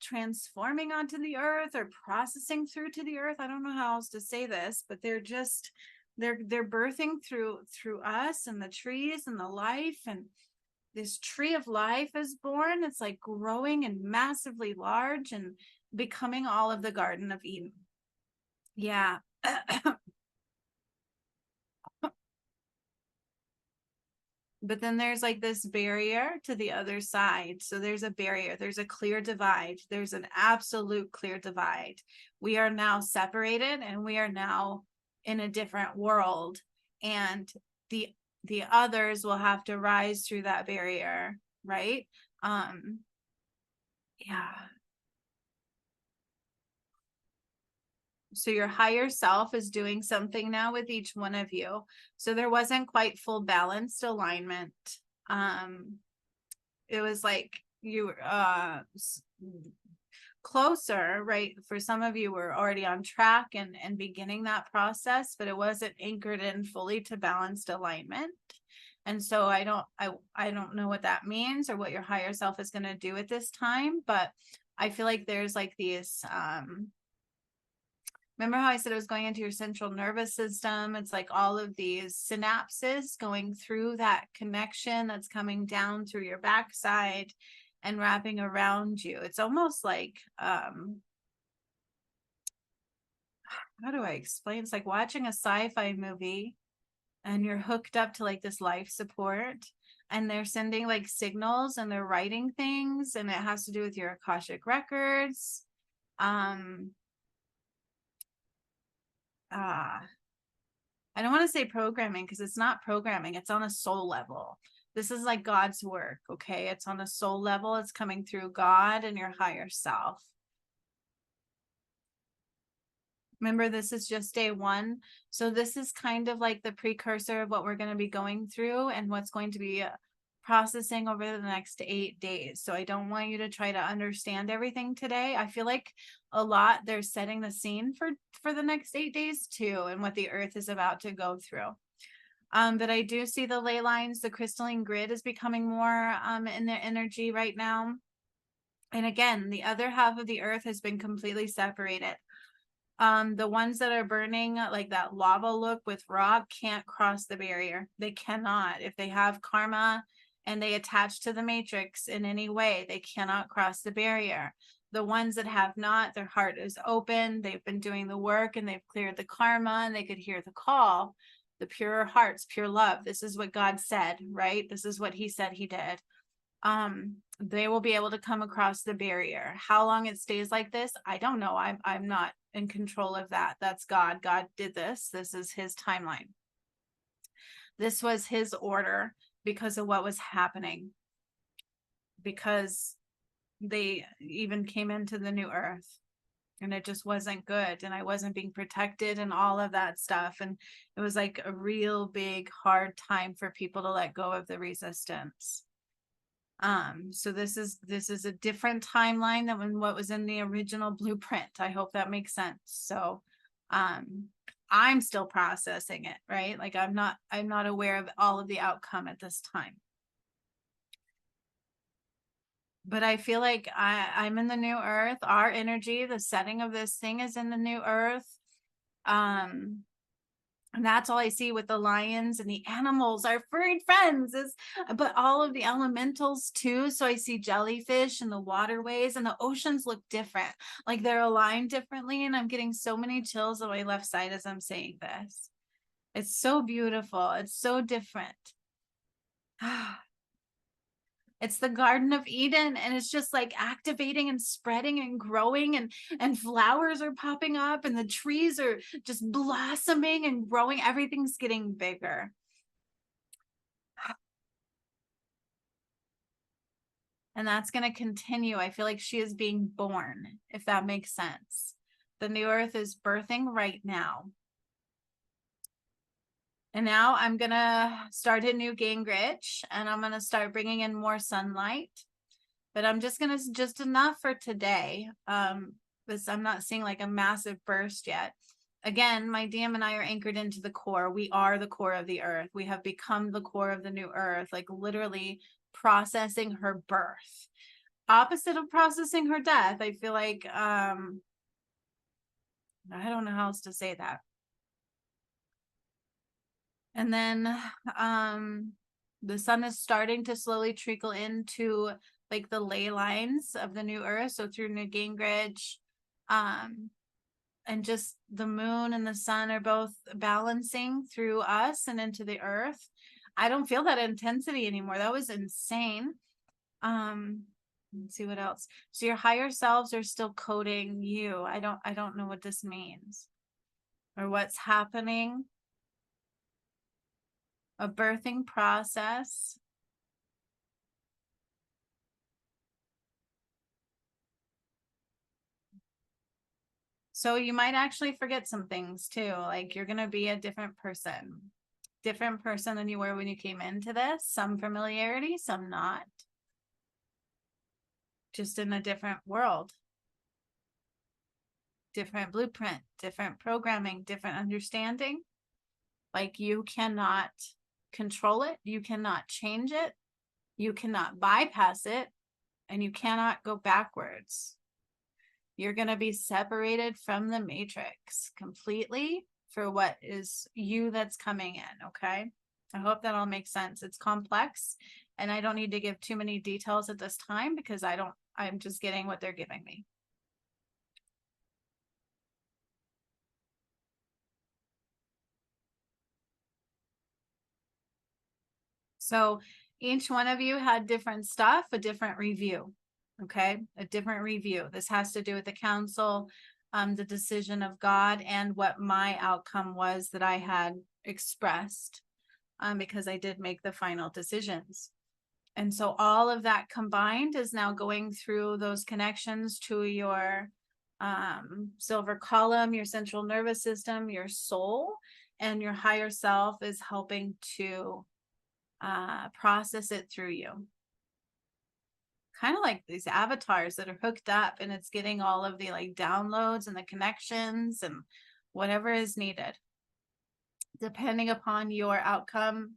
transforming onto the earth or processing through to the earth. I don't know how else to say this, but they're birthing through us and the trees and the life. And this tree of life is born. It's like growing and massively large and becoming all of the Garden of Eden. Yeah. But then there's like this barrier to the other side. So there's a barrier, there's a clear divide, there's an absolute clear divide. We are now separated, and we are now in a different world, and the others will have to rise through that barrier, right? Yeah. So your higher self is doing something now with each one of you. So there wasn't quite full balanced alignment. It was like you closer, right? For some of you were already on track and beginning that process, but it wasn't anchored in fully to balanced alignment. And so I don't know what that means or what your higher self is going to do at this time, but I feel like there's like these remember how I said it was going into your central nervous system? It's like all of these synapses going through that connection that's coming down through your backside and wrapping around you. It's almost like, how do I explain? It's like watching a sci-fi movie and you're hooked up to like this life support, and they're sending like signals and they're writing things, and it has to do with your Akashic records. I don't want to say programming, because it's not programming. It's on a soul level. This is like God's work. Okay. It's on a soul level. It's coming through God and your higher self. Remember, this is just day one. So this is kind of like the precursor of what we're going to be going through and what's going to be processing over the next 8 days. So I don't want you to try to understand everything today. I feel like a lot they're setting the scene for the next 8 days too, and what the earth is about to go through. But I do see the ley lines, the crystalline grid is becoming more in their energy right now. And again, the other half of the earth has been completely separated. The ones that are burning like that lava look with rock can't cross the barrier. They cannot. If they have karma and they attach to the matrix in any way, they cannot cross the barrier. The ones that have not, their heart is open, they've been doing the work and they've cleared the karma, and they could hear the call, the pure hearts, pure love. This is what God said, right? This is what he said he did. They will be able to come across the barrier. How long it stays like this, I don't know. I'm not in control of that. That's God. God did this. This is his timeline. This was his order because of what was happening, because they even came into the new earth and it just wasn't good, and I wasn't being protected and all of that stuff, and it was like a real big hard time for people to let go of the resistance. So this is a different timeline than what was in the original blueprint. I hope that makes sense. So I'm still processing it, right? Like I'm not aware of all of the outcome at this time. But I feel like I'm in the new earth. Our energy, the setting of this thing is in the new earth. And that's all I see with the lions and the animals, our furry friends, but all of the elementals too. So I see jellyfish and the waterways, and the oceans look different, like they're aligned differently. And I'm getting so many chills on my left side as I'm saying this. It's so beautiful. It's so different. It's the Garden of Eden, and it's just like activating and spreading and growing, and flowers are popping up, and the trees are just blossoming and growing. Everything's getting bigger. And that's going to continue. I feel like she is being born, if that makes sense. The new earth is birthing right now. And now I'm going to start a new Gingrich, and I'm going to start bringing in more sunlight. But I'm just going to, just enough for today. This, I'm not seeing like a massive burst yet. Again, my DM and I are anchored into the core. We are the core of the earth. We have become the core of the new earth, like literally processing her birth. Opposite of processing her death. I feel like, I don't know how else to say that. And then the sun is starting to slowly trickle into like the ley lines of the new earth. So through New Gingrich, and just the moon and the sun are both balancing through us and into the earth. I don't feel that intensity anymore. That was insane. Let's see what else. So your higher selves are still coding you. I don't know what this means or what's happening. A birthing process. So you might actually forget some things too. Like you're going to be a different person than you were when you came into this. Some familiarity, some not. Just in a different world. Different blueprint, different programming, different understanding. Like you cannot control it. You cannot change it. You cannot bypass it. And you cannot go backwards. You're going to be separated from the matrix completely for what is you that's coming in. Okay. I hope that all makes sense. It's complex and I don't need to give too many details at this time because I'm just getting what they're giving me. So each one of you had different stuff, a different review. Okay. A different review. This has to do with the council, the decision of God, and what my outcome was that I had expressed, because I did make the final decisions. And so all of that combined is now going through those connections to your silver column, your central nervous system, your soul, and your higher self is helping to process it through you. Kind of like these avatars that are hooked up and it's getting all of the like downloads and the connections and whatever is needed depending upon your outcome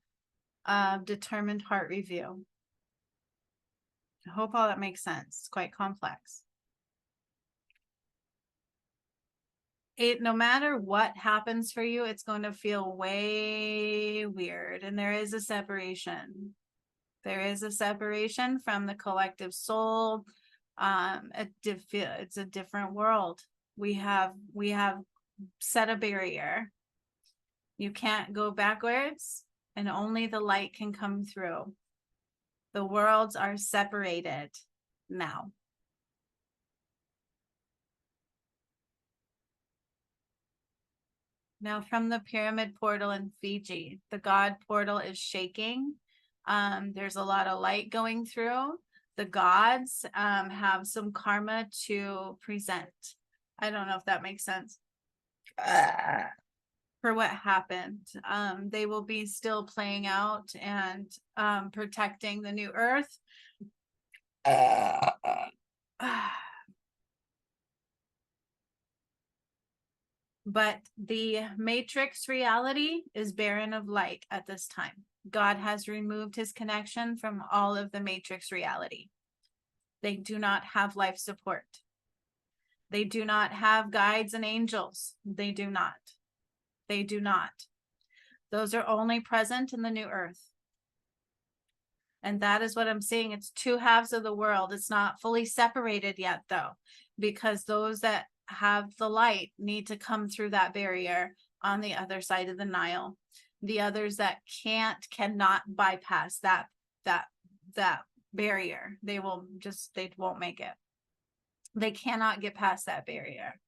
of determined heart review. I hope all that makes sense. It's quite complex. No matter what happens for you, it's going to feel way weird. And there is a separation. There is a separation from the collective soul. It's a different world. We have set a barrier. You can't go backwards, and only the light can come through. The worlds are separated now. Now from the pyramid portal in Fiji, the God portal is shaking. There's a lot of light going through. The gods have some karma to present. I don't know if that makes sense. For what happened. They will be still playing out and protecting the new earth. But the matrix reality is barren of light at this time. God has removed his connection from all of the matrix reality. They do not have life support. They do not have guides and angels. They do not. They do not. Those are only present in the new earth. And that is what I'm seeing. It's two halves of the world. It's not fully separated yet, though, because those that have the light need to come through that barrier on the other side of the Nile. The others that cannot bypass that barrier. They won't make it. They cannot get past that barrier.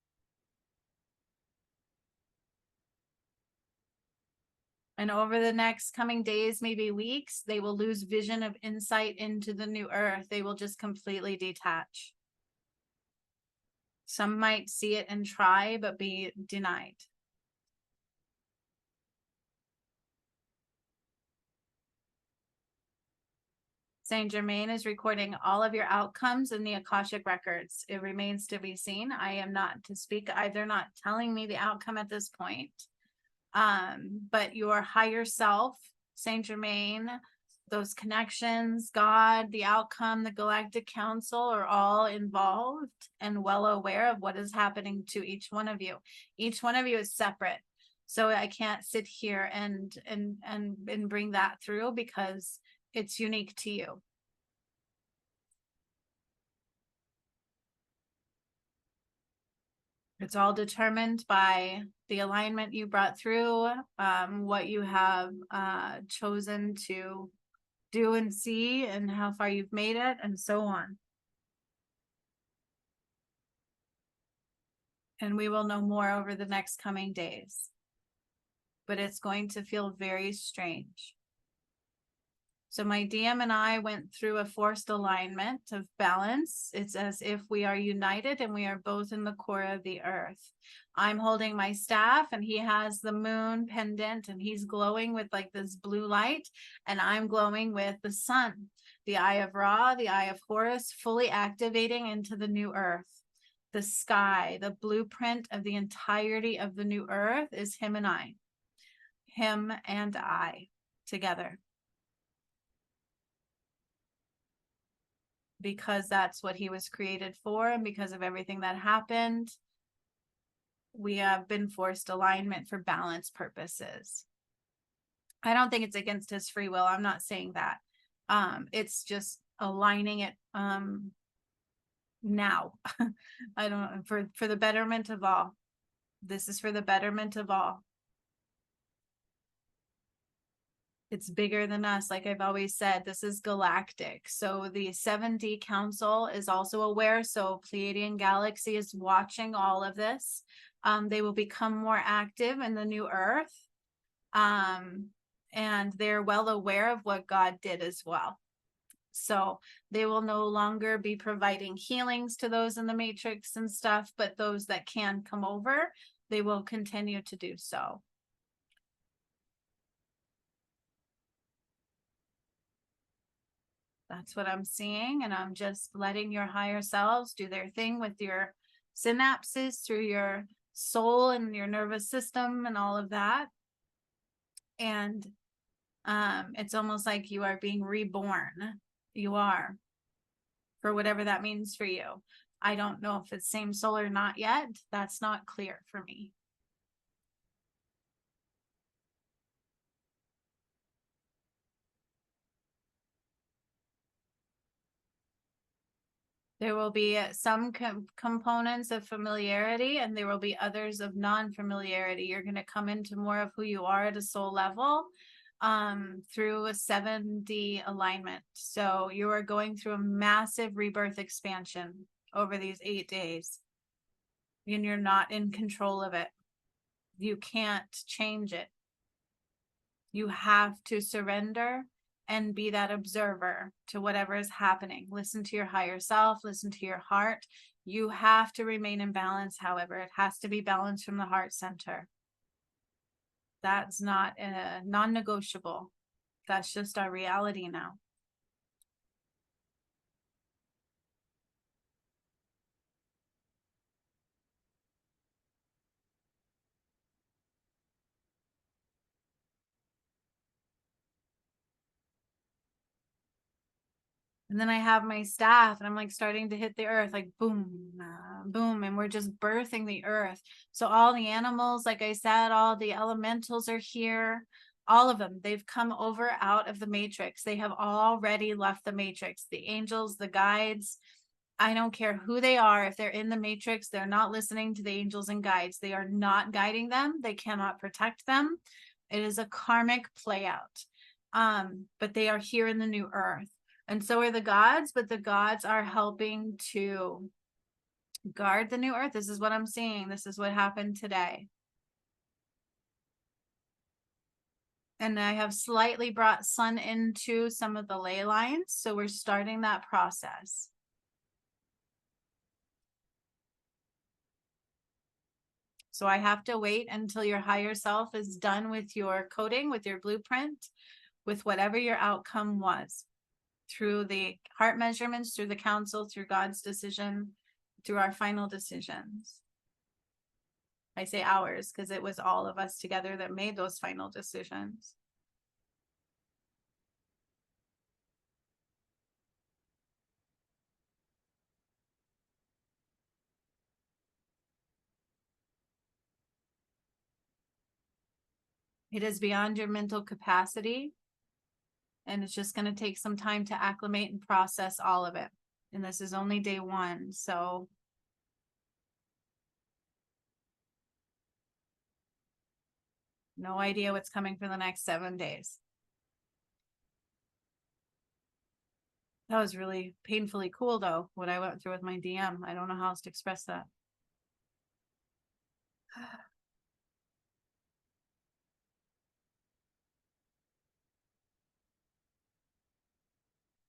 And over the next coming days, maybe weeks, they will lose vision of insight into the new earth. They will just completely detach. Some might see it and try, but be denied. Saint Germain is recording all of your outcomes in the Akashic records. It remains to be seen. I am not to speak. They're not telling me the outcome at this point. But your higher self, Saint Germain, those connections, God, the outcome, the Galactic Council are all involved and well aware of what is happening to each one of you. Each one of you is separate. So I can't sit here and bring that through because it's unique to you. It's all determined by the alignment you brought through, what you have chosen to do and see, and how far you've made it, and so on. And we will know more over the next coming days. But it's going to feel very strange. So my DM and I went through a forced alignment of balance. It's as if we are united and we are both in the core of the earth. I'm holding my staff and he has the moon pendant and he's glowing with like this blue light, and I'm glowing with the sun, the eye of Ra, the eye of Horus, fully activating into the new earth. The sky, the blueprint of the entirety of the new earth is him and I together. Because that's what he was created for, and because of everything that happened, we have been forced alignment for balance purposes. I don't think it's against his free will. I'm not saying that. It's just aligning it now. I don't for the betterment of all. This is for the betterment of all. It's bigger than us. Like I've always said, this is galactic. So the 7D Council is also aware. So Pleiadian Galaxy is watching all of this. They will become more active in the new earth. And they're well aware of what God did as well. So they will no longer be providing healings to those in the matrix and stuff, but those that can come over, they will continue to do so. That's what I'm seeing, and I'm just letting your higher selves do their thing with your synapses through your soul and your nervous system and all of that. And it's almost like you are being reborn. You are, for whatever that means for you. I don't know if it's same soul or not yet. That's not clear for me. There will be some components of familiarity, and there will be others of non-familiarity. You're going to come into more of who you are at a soul level through a 7D alignment. So you are going through a massive rebirth expansion over these 8 days. And you're not in control of it. You can't change it. You have to surrender and be that observer to whatever is happening. Listen to your higher self, listen to your heart. You have to remain in balance. However, it has to be balanced from the heart center. That's not non-negotiable. That's just our reality now. And then I have my staff and I'm like starting to hit the earth, like boom, boom. And we're just birthing the earth. So all the animals, like I said, all the elementals are here. All of them, they've come over out of the matrix. They have already left the matrix. The angels, the guides, I don't care who they are. If they're in the matrix, they're not listening to the angels and guides. They are not guiding them. They cannot protect them. It is a karmic play out. But they are here in the new earth. And so are the gods, but the gods are helping to guard the new earth. This is what I'm seeing. This is what happened today. And I have slightly brought sun into some of the ley lines. So we're starting that process. So I have to wait until your higher self is done with your coding, with your blueprint, with whatever your outcome was, through the heart measurements, through the council, through God's decision, through our final decisions. I say ours because it was all of us together that made those final decisions. It is beyond your mental capacity. And it's just going to take some time to acclimate and process all of it. And this is only day one. So no idea what's coming for the next 7 days. That was really painfully cool, though, what I went through with my DM. I don't know how else to express that.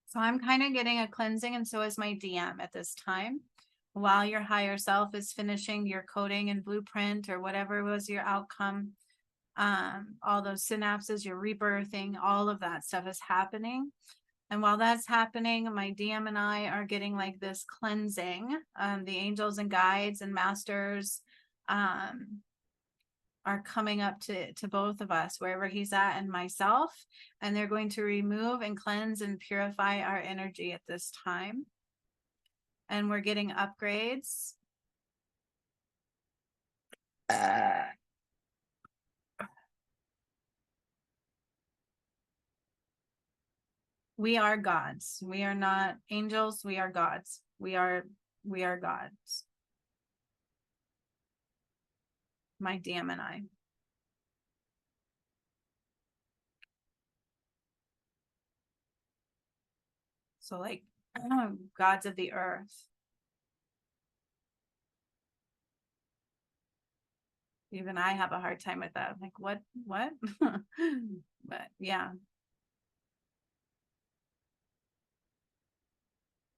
So I'm kind of getting a cleansing, and so is my DM at this time. While your higher self is finishing your coding and blueprint or whatever was your outcome, all those synapses, your rebirthing, all of that stuff is happening. And while that's happening, my DM and I are getting like this cleansing. The angels and guides and masters are coming up to both of us, wherever he's at, and myself. And they're going to remove and cleanse and purify our energy at this time. And we're getting upgrades. We are gods. We are not angels. We are gods. We are gods. My DM and I. So like gods of the earth. Even I have a hard time with that. Like what? But yeah.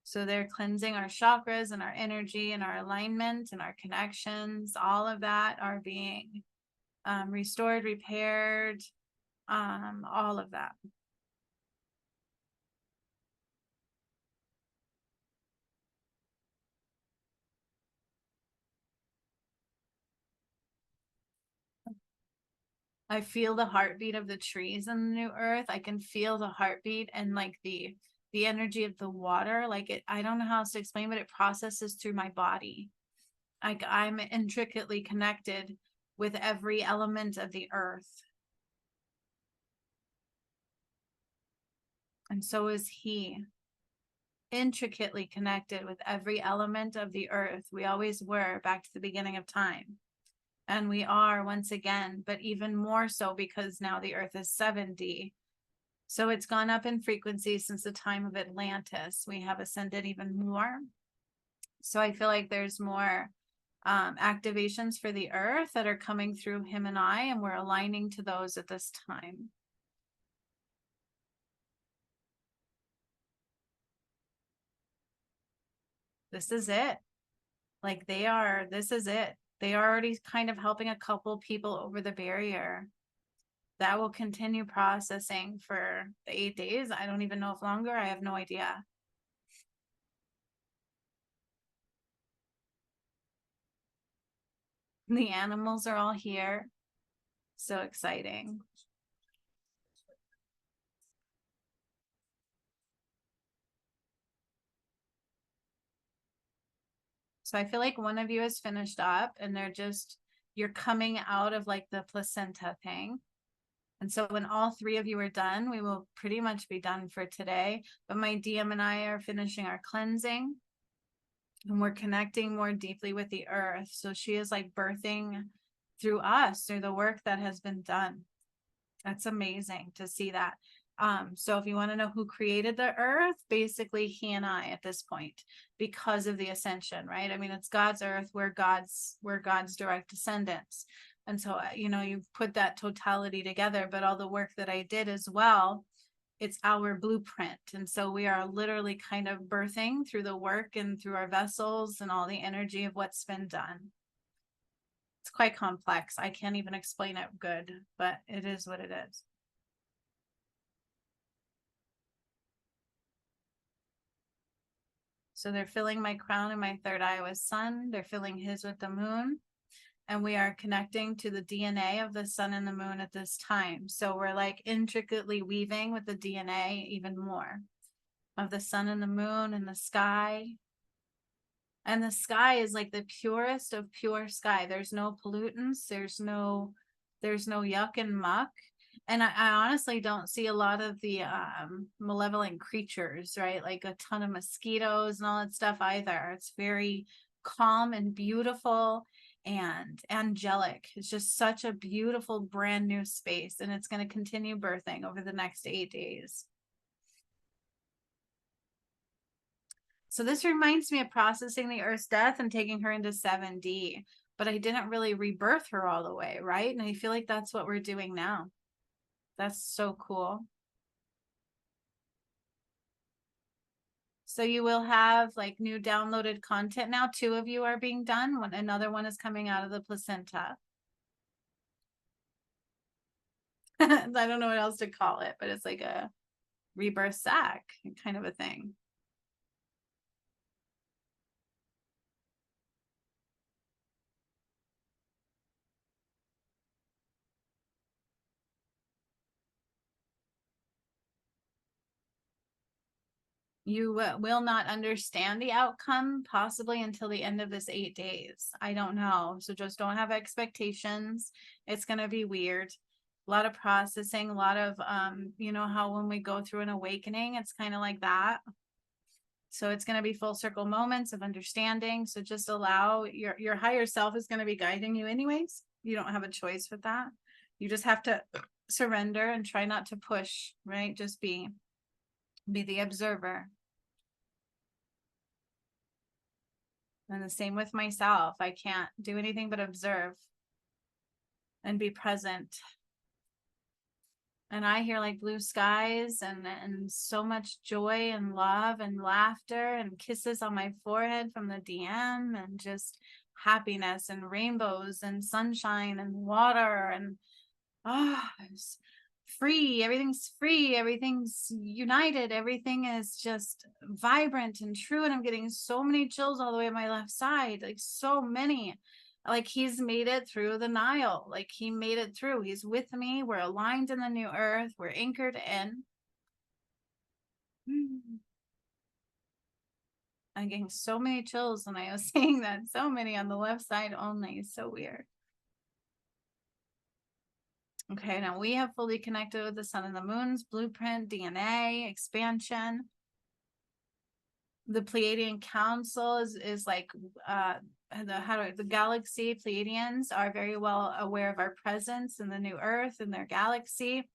So they're cleansing our chakras and our energy and our alignment and our connections. All of that are being restored, repaired, all of that. I feel the heartbeat of the trees in the new earth. I can feel the heartbeat and like the energy of the water. Like it, I don't know how else to explain, but it processes through my body. Like I'm intricately connected with every element of the earth. And so is he. Intricately connected with every element of the earth. We always were, back to the beginning of time. And we are once again, but even more so because now the earth is 7D. So it's gone up in frequency since the time of Atlantis. We have ascended even more. So I feel like there's more activations for the earth that are coming through him and I, and we're aligning to those at this time. This is it. Like this is it. They are already kind of helping a couple people over the barrier. That will continue processing for the 8 days. I don't even know if longer. I have no idea. The animals are all here. So exciting. So I feel like one of you is finished up and you're coming out of like the placenta thing. And so when all 3 of you are done, we will pretty much be done for today. But my DM and I are finishing our cleansing. And we're connecting more deeply with the earth. So she is like birthing through us, through the work that has been done. That's amazing to see that. So if you want to know who created the earth, basically he and I at this point, because of the ascension, right? I mean, it's God's earth, we're God's direct descendants. And so, you put that totality together, but all the work that I did as well, it's our blueprint. And so we are literally kind of birthing through the work and through our vessels and all the energy of what's been done. It's quite complex. I can't even explain it good, but it is what it is. So they're filling my crown and my third eye with sun. They're filling his with the moon. And we are connecting to the DNA of the sun and the moon at this time. So we're like intricately weaving with the DNA even more of the sun and the moon and the sky. And the sky is like the purest of pure sky. There's no pollutants. There's no yuck and muck. And I honestly don't see a lot of the malevolent creatures, right? Like a ton of mosquitoes and all that stuff either. It's very calm and beautiful and angelic. It's just such a beautiful brand new space. And it's going to continue birthing over the next 8 days. So this reminds me of processing the Earth's death and taking her into 7D, but I didn't really rebirth her all the way, right? And I feel like that's what we're doing now. That's so cool. So you will have like new downloaded content now. 2 of you are being done. Another one is coming out of the placenta. I don't know what else to call it, but it's like a rebirth sac kind of a thing. You will not understand the outcome possibly until the end of this 8 days. I don't know. So just don't have expectations. It's going to be weird. A lot of processing, a lot of, how when we go through an awakening, it's kind of like that. So it's going to be full circle moments of understanding. So just allow your higher self is going to be guiding you anyways. You don't have a choice with that. You just have to surrender and try not to push, right? Just be the observer. And the same with myself. I can't do anything but observe and be present. And I hear like blue skies and so much joy and love and laughter and kisses on my forehead from the DM and just happiness and rainbows and sunshine and water and it's free. Everything's united. Everything is just vibrant and true. And I'm getting so many chills all the way on my left side, like so many. Like he's made it through the Nile. Like he made it through. He's with me. We're aligned in the new earth. We're anchored in. I'm getting so many chills when I was saying that. So many on the left side only. So weird. Okay, now we have fully connected with the sun and the moon's blueprint, DNA, expansion. The Pleiadian Council is like the galaxy. Pleiadians are very well aware of our presence in the new Earth and their galaxy,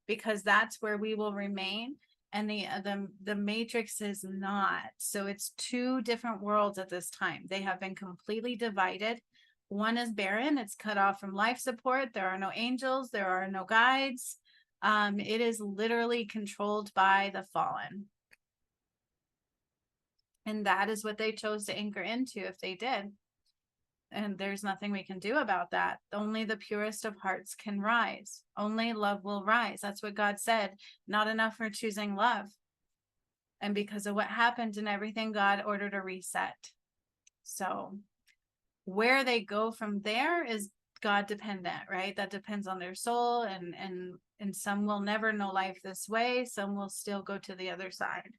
because that's where we will remain. And the matrix is not. So it's 2 different worlds at this time. They have been completely divided. One is barren. It's cut off from life support. There are no angels. There are no guides. It is literally controlled by the fallen. And that is what they chose to anchor into if they did. And there's nothing we can do about that. Only the purest of hearts can rise. Only love will rise. That's what God said. Not enough for choosing love. And because of what happened and everything, God ordered a reset. So where they go from there is God dependent, right? That depends on their soul. And some will never know life this way. Some will still go to the other side.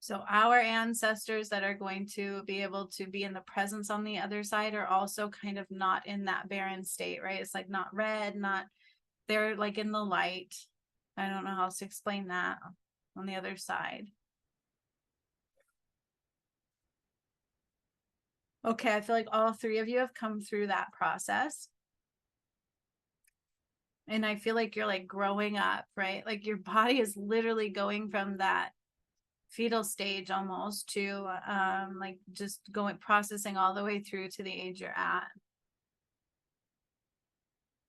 So our ancestors that are going to be able to be in the presence on the other side are also kind of not in that barren state, right? It's like not red, they're like in the light. I don't know how else to explain that. on the other side. Okay, I feel like all three of you have come through that process. And I feel like you're like growing up, right? Like your body is literally going from that fetal stage almost to like just going processing all the way through to the age you're at.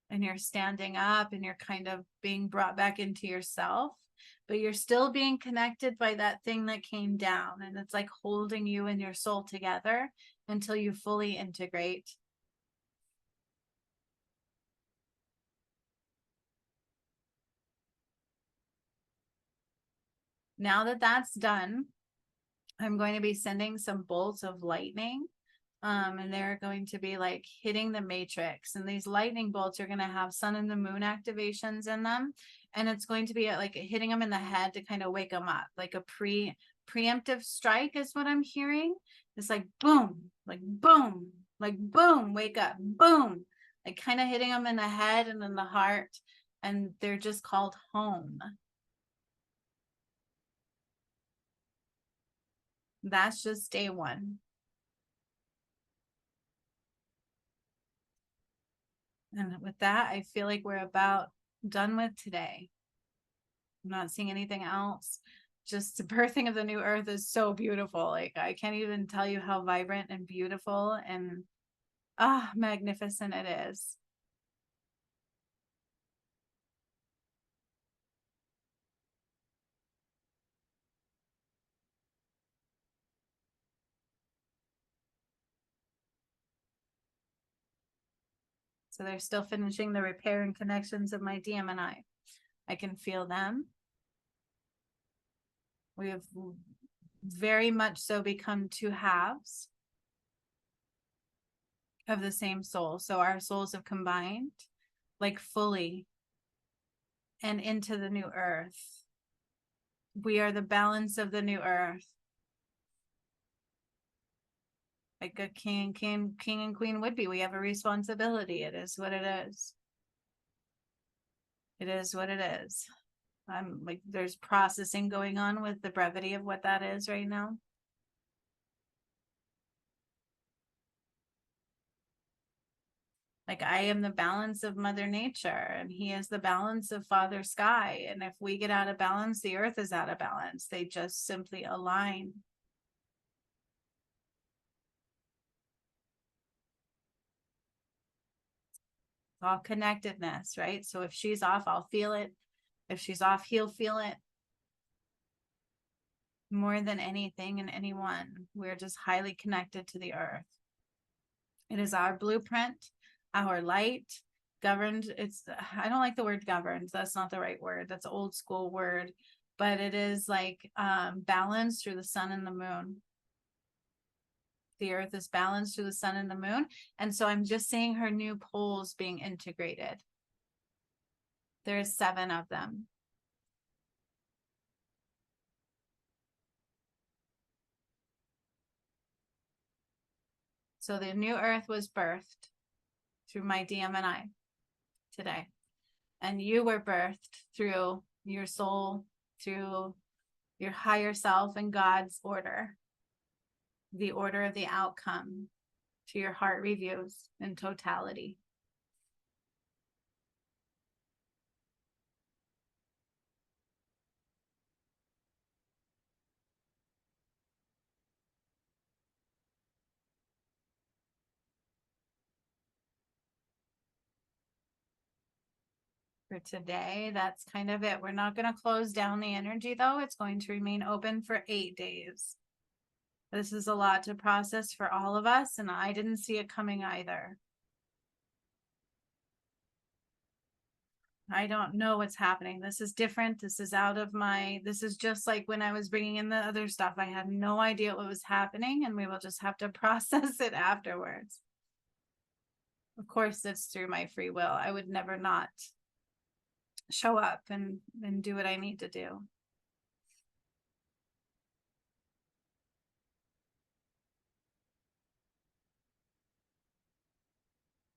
And you're standing up and you're kind of being brought back into yourself, but you're still being connected by that thing that came down, and it's like holding you and your soul together until you fully integrate. Now that that's done, I'm going to be sending some bolts of lightning. And they're going to be like hitting the matrix. And these lightning bolts are going to have sun and the moon activations in them. And it's going to be like hitting them in the head to kind of wake them up. Like a preemptive strike is what I'm hearing. It's like boom, like boom, like boom, wake up, boom. Like kind of hitting them in the head and in the heart. And they're just called home. That's just day one. And with that, I feel like we're about done with today. I'm not seeing anything else. Just the birthing of the new earth is so beautiful. Like I can't even tell you how vibrant and beautiful and magnificent it is. So they're still finishing the repair and connections of my DM&I. I can feel them. We have very much so become two halves of the same soul. So our souls have combined like fully and into the new earth. We are the balance of the new earth. Like a king and queen would be. We have a responsibility. It is what it is. It is what it is. I'm like, there's processing going on with the brevity of what that is right now. Like I am the balance of Mother Nature and he is the balance of Father Sky. And if we get out of balance, the earth is out of balance. They just simply align. It's all connectedness, right? So if she's off, I'll feel it. If she's off, he'll feel it. More than anything and anyone, we're just highly connected to the earth. It is our blueprint, our light governed. I don't like the word governed. That's not the right word. That's an old school word, but it is like balanced through the sun and the moon. The earth is balanced through the sun and the moon. And so I'm just seeing her new poles being integrated. There's 7 of them. So the new earth was birthed through my DM&I today. And you were birthed through your soul, through your higher self and God's order, the order of the outcome to your heart reviews in totality. For today, that's kind of it. We're not going to close down the energy though. It's going to remain open for 8 days. This is a lot to process for all of us, and I didn't see it coming either. I don't know what's happening. This is different. This is this is just like when I was bringing in the other stuff. I had no idea what was happening, and we will just have to process it afterwards. Of course, it's through my free will. I would never not show up and do what I need to do.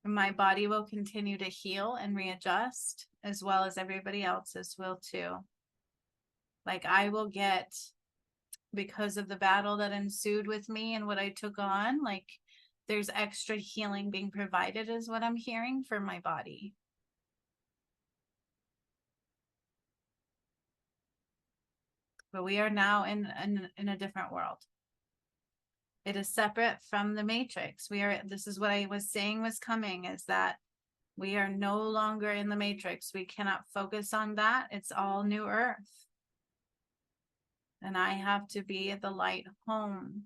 My body will continue to heal and readjust, as well as everybody else's will too. Like I will get, because of the battle that ensued with me and what I took on, like there's extra healing being provided is what I'm hearing for my body. But we are now in a different world. It is separate from the matrix. This is what I was saying was coming, is that we are no longer in the matrix. We cannot focus on that. It's all new earth. And I have to be at the light home.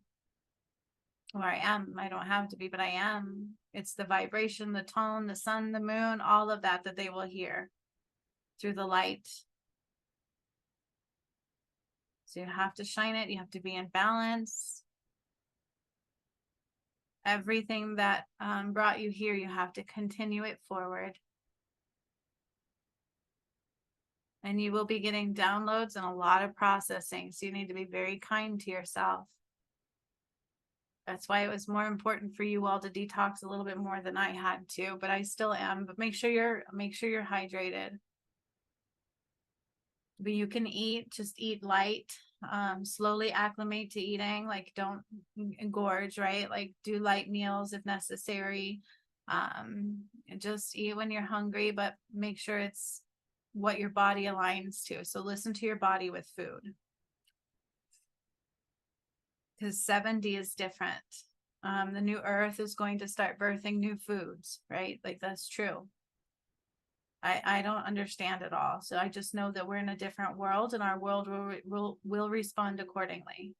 Or I am. I don't have to be, but I am. It's the vibration, the tone, the sun, the moon, all of that they will hear through the light. So you have to shine it. You have to be in balance. Everything that brought you here, you have to continue it forward. And you will be getting downloads and a lot of processing. So you need to be very kind to yourself. That's why it was more important for you all to detox a little bit more than I had to, but I still am. But make sure you're hydrated. But you can eat, just eat light. Slowly acclimate to eating. Like don't engorge, right? Like do light meals if necessary. Just eat when you're hungry, but make sure it's what your body aligns to. So listen to your body with food. Because 7D is different. The new earth is going to start birthing new foods, right? Like that's true. I don't understand it all. So I just know that we're in a different world and our world will respond accordingly.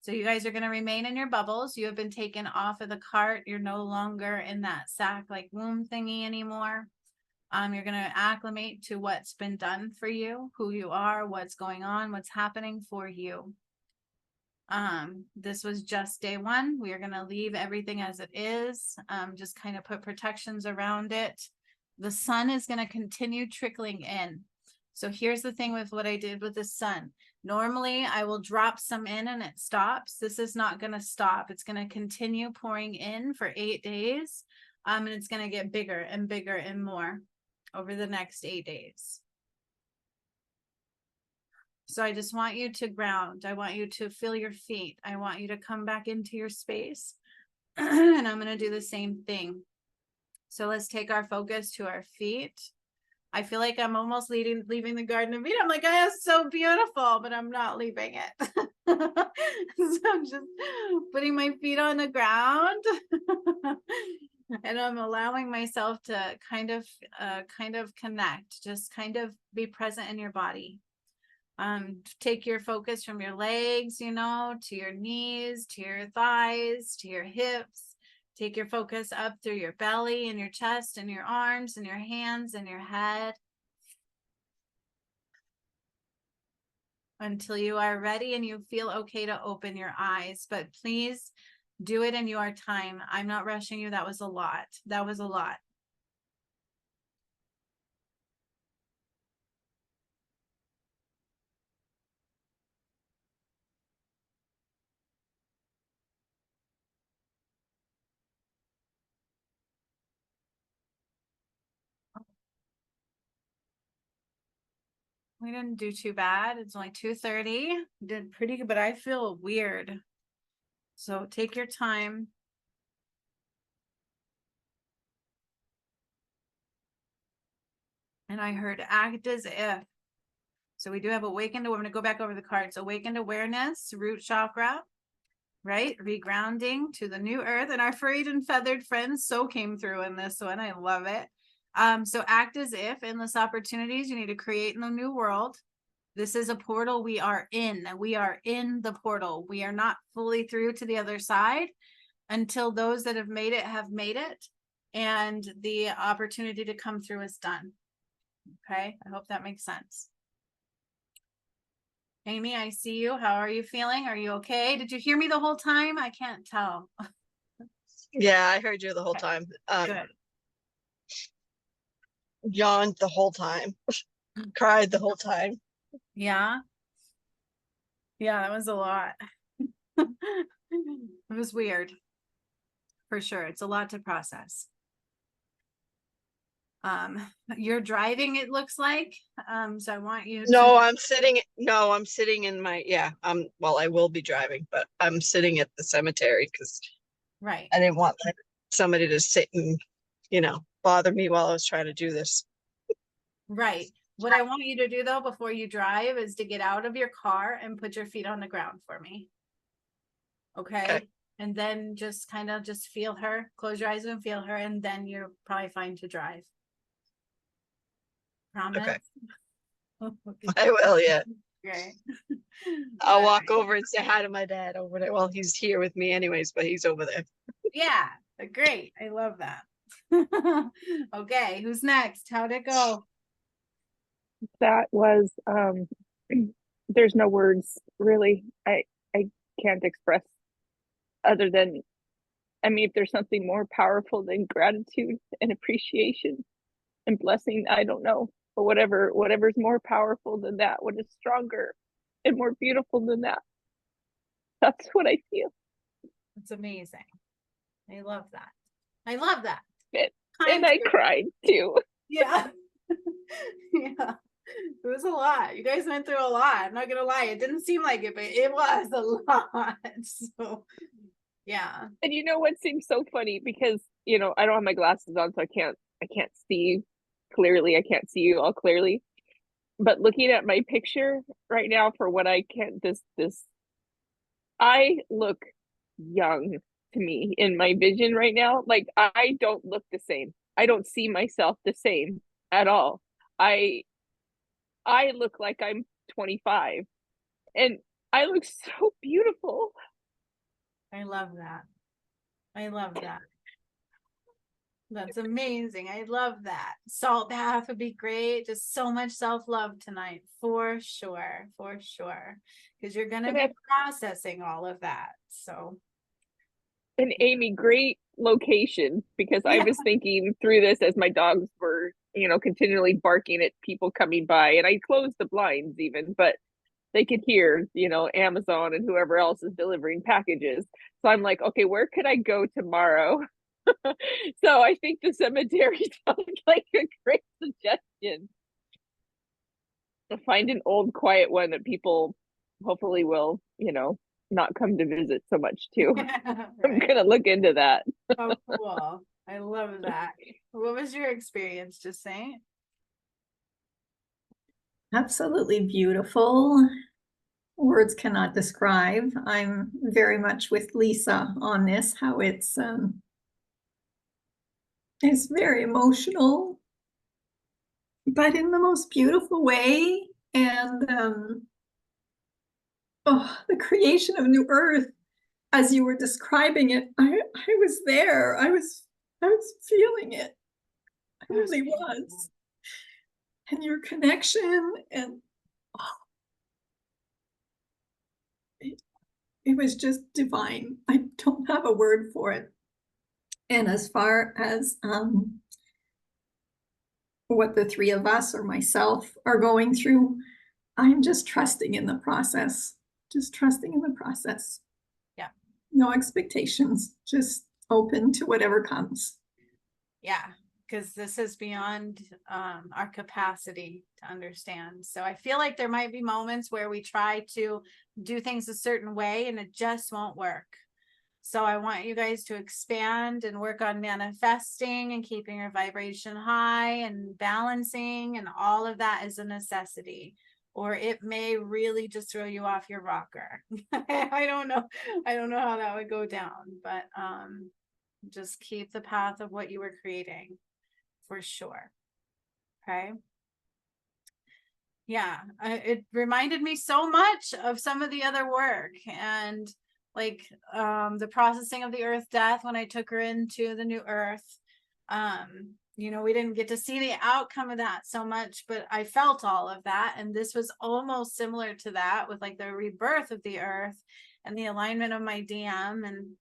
So you guys are going to remain in your bubbles. You have been taken off of the cart. You're no longer in that sack like womb thingy anymore. You're going to acclimate to what's been done for you, who you are, what's going on, what's happening for you. This was just day one. We are going to leave everything as it is. Just kind of put protections around it. The sun is going to continue trickling in. So here's the thing with what I did with the sun. Normally I will drop some in and it stops. This is not going to stop. It's going to continue pouring in for 8 days. And it's going to get bigger and bigger and more over the next 8 days. So I just want you to ground. I want you to feel your feet. I want you to come back into your space. And I'm going to do the same thing. So let's take our focus to our feet. I feel like I'm almost leaving the Garden of Eden. I'm like, oh, it's so beautiful, but I'm not leaving it. So I'm just putting my feet on the ground. And I'm allowing myself to kind of connect, just kind of be present in your body. Take your focus from your legs, to your knees, to your thighs, to your hips. Take your focus up through your belly and your chest and your arms and your hands and your head. Until you are ready and you feel okay to open your eyes. But please do it in your time. I'm not rushing you. That was a lot. That was a lot. We didn't do too bad. It's only 2:30. Did pretty good, but I feel weird. So take your time. And I heard act as if. So we do have awakened. We're going to go back over the cards. Awakened awareness, root chakra, right? Regrounding to the new earth. And our furried and feathered friends so came through in this one. I love it. So act as if endless opportunities you need to create in the new world. This is a portal we are in. We are in the portal. We are not fully through to the other side until those that have made it. And the opportunity to come through is done. Okay. I hope that makes sense. Amy, I see you. How are you feeling? Are you okay? Did you hear me the whole time? I can't tell. Yeah, I heard you the whole time. Good. Yawned the whole time. Cried the whole time. Yeah. Yeah, that was a lot. It was weird. for sure. It's a lot to process. You're driving, it looks like. So I want you to. No, I'm sitting in my, yeah, well, I will be driving, but I'm sitting at the cemetery because Right. I didn't want somebody to sit and, bother me while I was trying to do this. Right. What I want you to do though, before you drive, is to get out of your car and put your feet on the ground for me. Okay. Okay. And then just kind of just feel her, close your eyes and feel her, and then you're probably fine to drive. Promise? Okay. Okay. I will, yeah. Great. I'll walk over and say hi to my dad over there. Well, he's here with me anyways, but he's over there. Yeah, great. I love that. Okay, who's next? How'd it go? That was there's no words really. I can't express other than, I mean, if there's something more powerful than gratitude and appreciation and blessing, I don't know. But whatever's more powerful than that, what is stronger and more beautiful than that, that's what I feel. It's amazing. I love that. I love that. And I cried too. Yeah. Yeah. It was a lot. You guys went through a lot. I'm not gonna lie. It didn't seem like it, but it was a lot. So yeah. And you know what seems so funny, because I don't have my glasses on, so I can't see clearly. I can't see you all clearly. But looking at my picture right now, for what I can, this I look young to me in my vision right now. Like, I don't look the same. I don't see myself the same at all. I look like I'm 25, and I look so beautiful. I love that. I love that. That's amazing. I love that. Salt bath would be great. Just so much self-love tonight, for sure. For sure. Because you're going to be processing all of that. So. And Amy, great location, because I was thinking through this as my dogs were, continually barking at people coming by, and I closed the blinds even, but they could hear, Amazon and whoever else is delivering packages. So I'm like, okay, where could I go tomorrow? So I think the cemetery sounds like a great suggestion. Find an old, quiet one that people hopefully will, not come to visit so much too. Right. I'm gonna look into that. Oh, cool. I love that. What was your experience, just saying? Absolutely beautiful. Words cannot describe. I'm very much with Lisa on this, how it's very emotional, but in the most beautiful way. And the creation of New Earth, as you were describing it, I was there. I was feeling it. I really was. And your connection, and it was just divine. I don't have a word for it. And as far as what the three of us or myself are going through, I'm just trusting in the process. Just trusting in the process. Yeah. No expectations, just open to whatever comes. Yeah, because this is beyond our capacity to understand. So I feel like there might be moments where we try to do things a certain way and it just won't work. So I want you guys to expand and work on manifesting and keeping your vibration high and balancing, and all of that is a necessity, or it may really just throw you off your rocker. I don't know how that would go down, but just keep the path of what you were creating, for sure. Okay. Yeah, it reminded me so much of some of the other work, and like the processing of the earth death when I took her into the new earth. We didn't get to see the outcome of that so much, but I felt all of that, and this was almost similar to that, with like the rebirth of the earth and the alignment of my DM and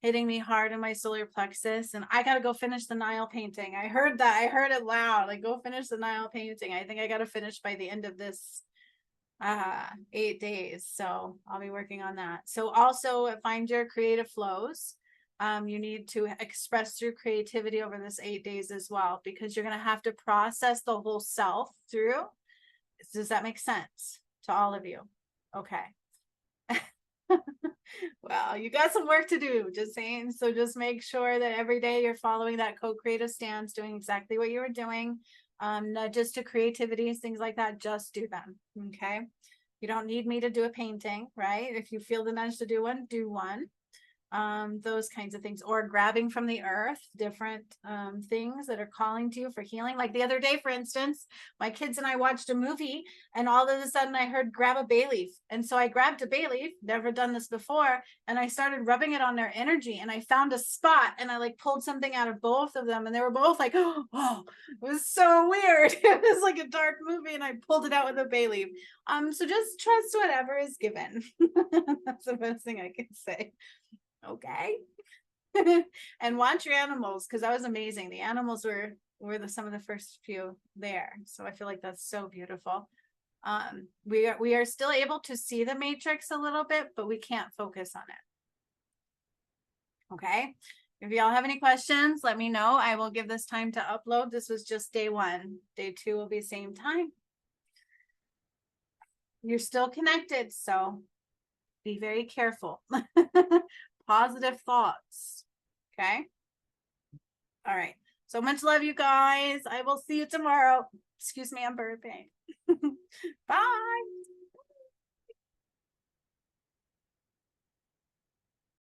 hitting me hard in my solar plexus. And I got to go finish the Nile painting. I heard that. I heard it loud. Like, go finish the Nile painting. I think I got to finish by the end of this 8 days. So I'll be working on that. So also find your creative flows. You need to express through creativity over this 8 days as well, because you're going to have to process the whole self through. Does that make sense to all of you? Okay. Well, you got some work to do, just saying. So just make sure that every day you're following that co-creative stance, doing exactly what you were doing. Nudges to creativity, things like that, just do them. Okay. You don't need me to do a painting, right? If you feel the nudge to do one, do one. Those kinds of things, or grabbing from the earth, different things that are calling to you for healing. Like the other day, for instance, my kids and I watched a movie, and all of a sudden I heard grab a bay leaf. And so I grabbed a bay leaf, never done this before, and I started rubbing it on their energy, and I found a spot, and I like pulled something out of both of them, and they were both like, oh, it was so weird. It was like a dark movie, and I pulled it out with a bay leaf. So just trust whatever is given. That's the best thing I can say. Okay. And watch your animals, because that was amazing. The animals were some of the first few there, so I feel like that's so beautiful. We are still able to see the matrix a little bit, but we can't focus on it. Okay, if y'all have any questions, let me know. I will give this time to upload. This was just day 1. Day 2 will be same time. You're still connected, so be very careful. Positive thoughts. Okay. All right. So much love, you guys. I will see you tomorrow. Excuse me, I'm burping. Bye.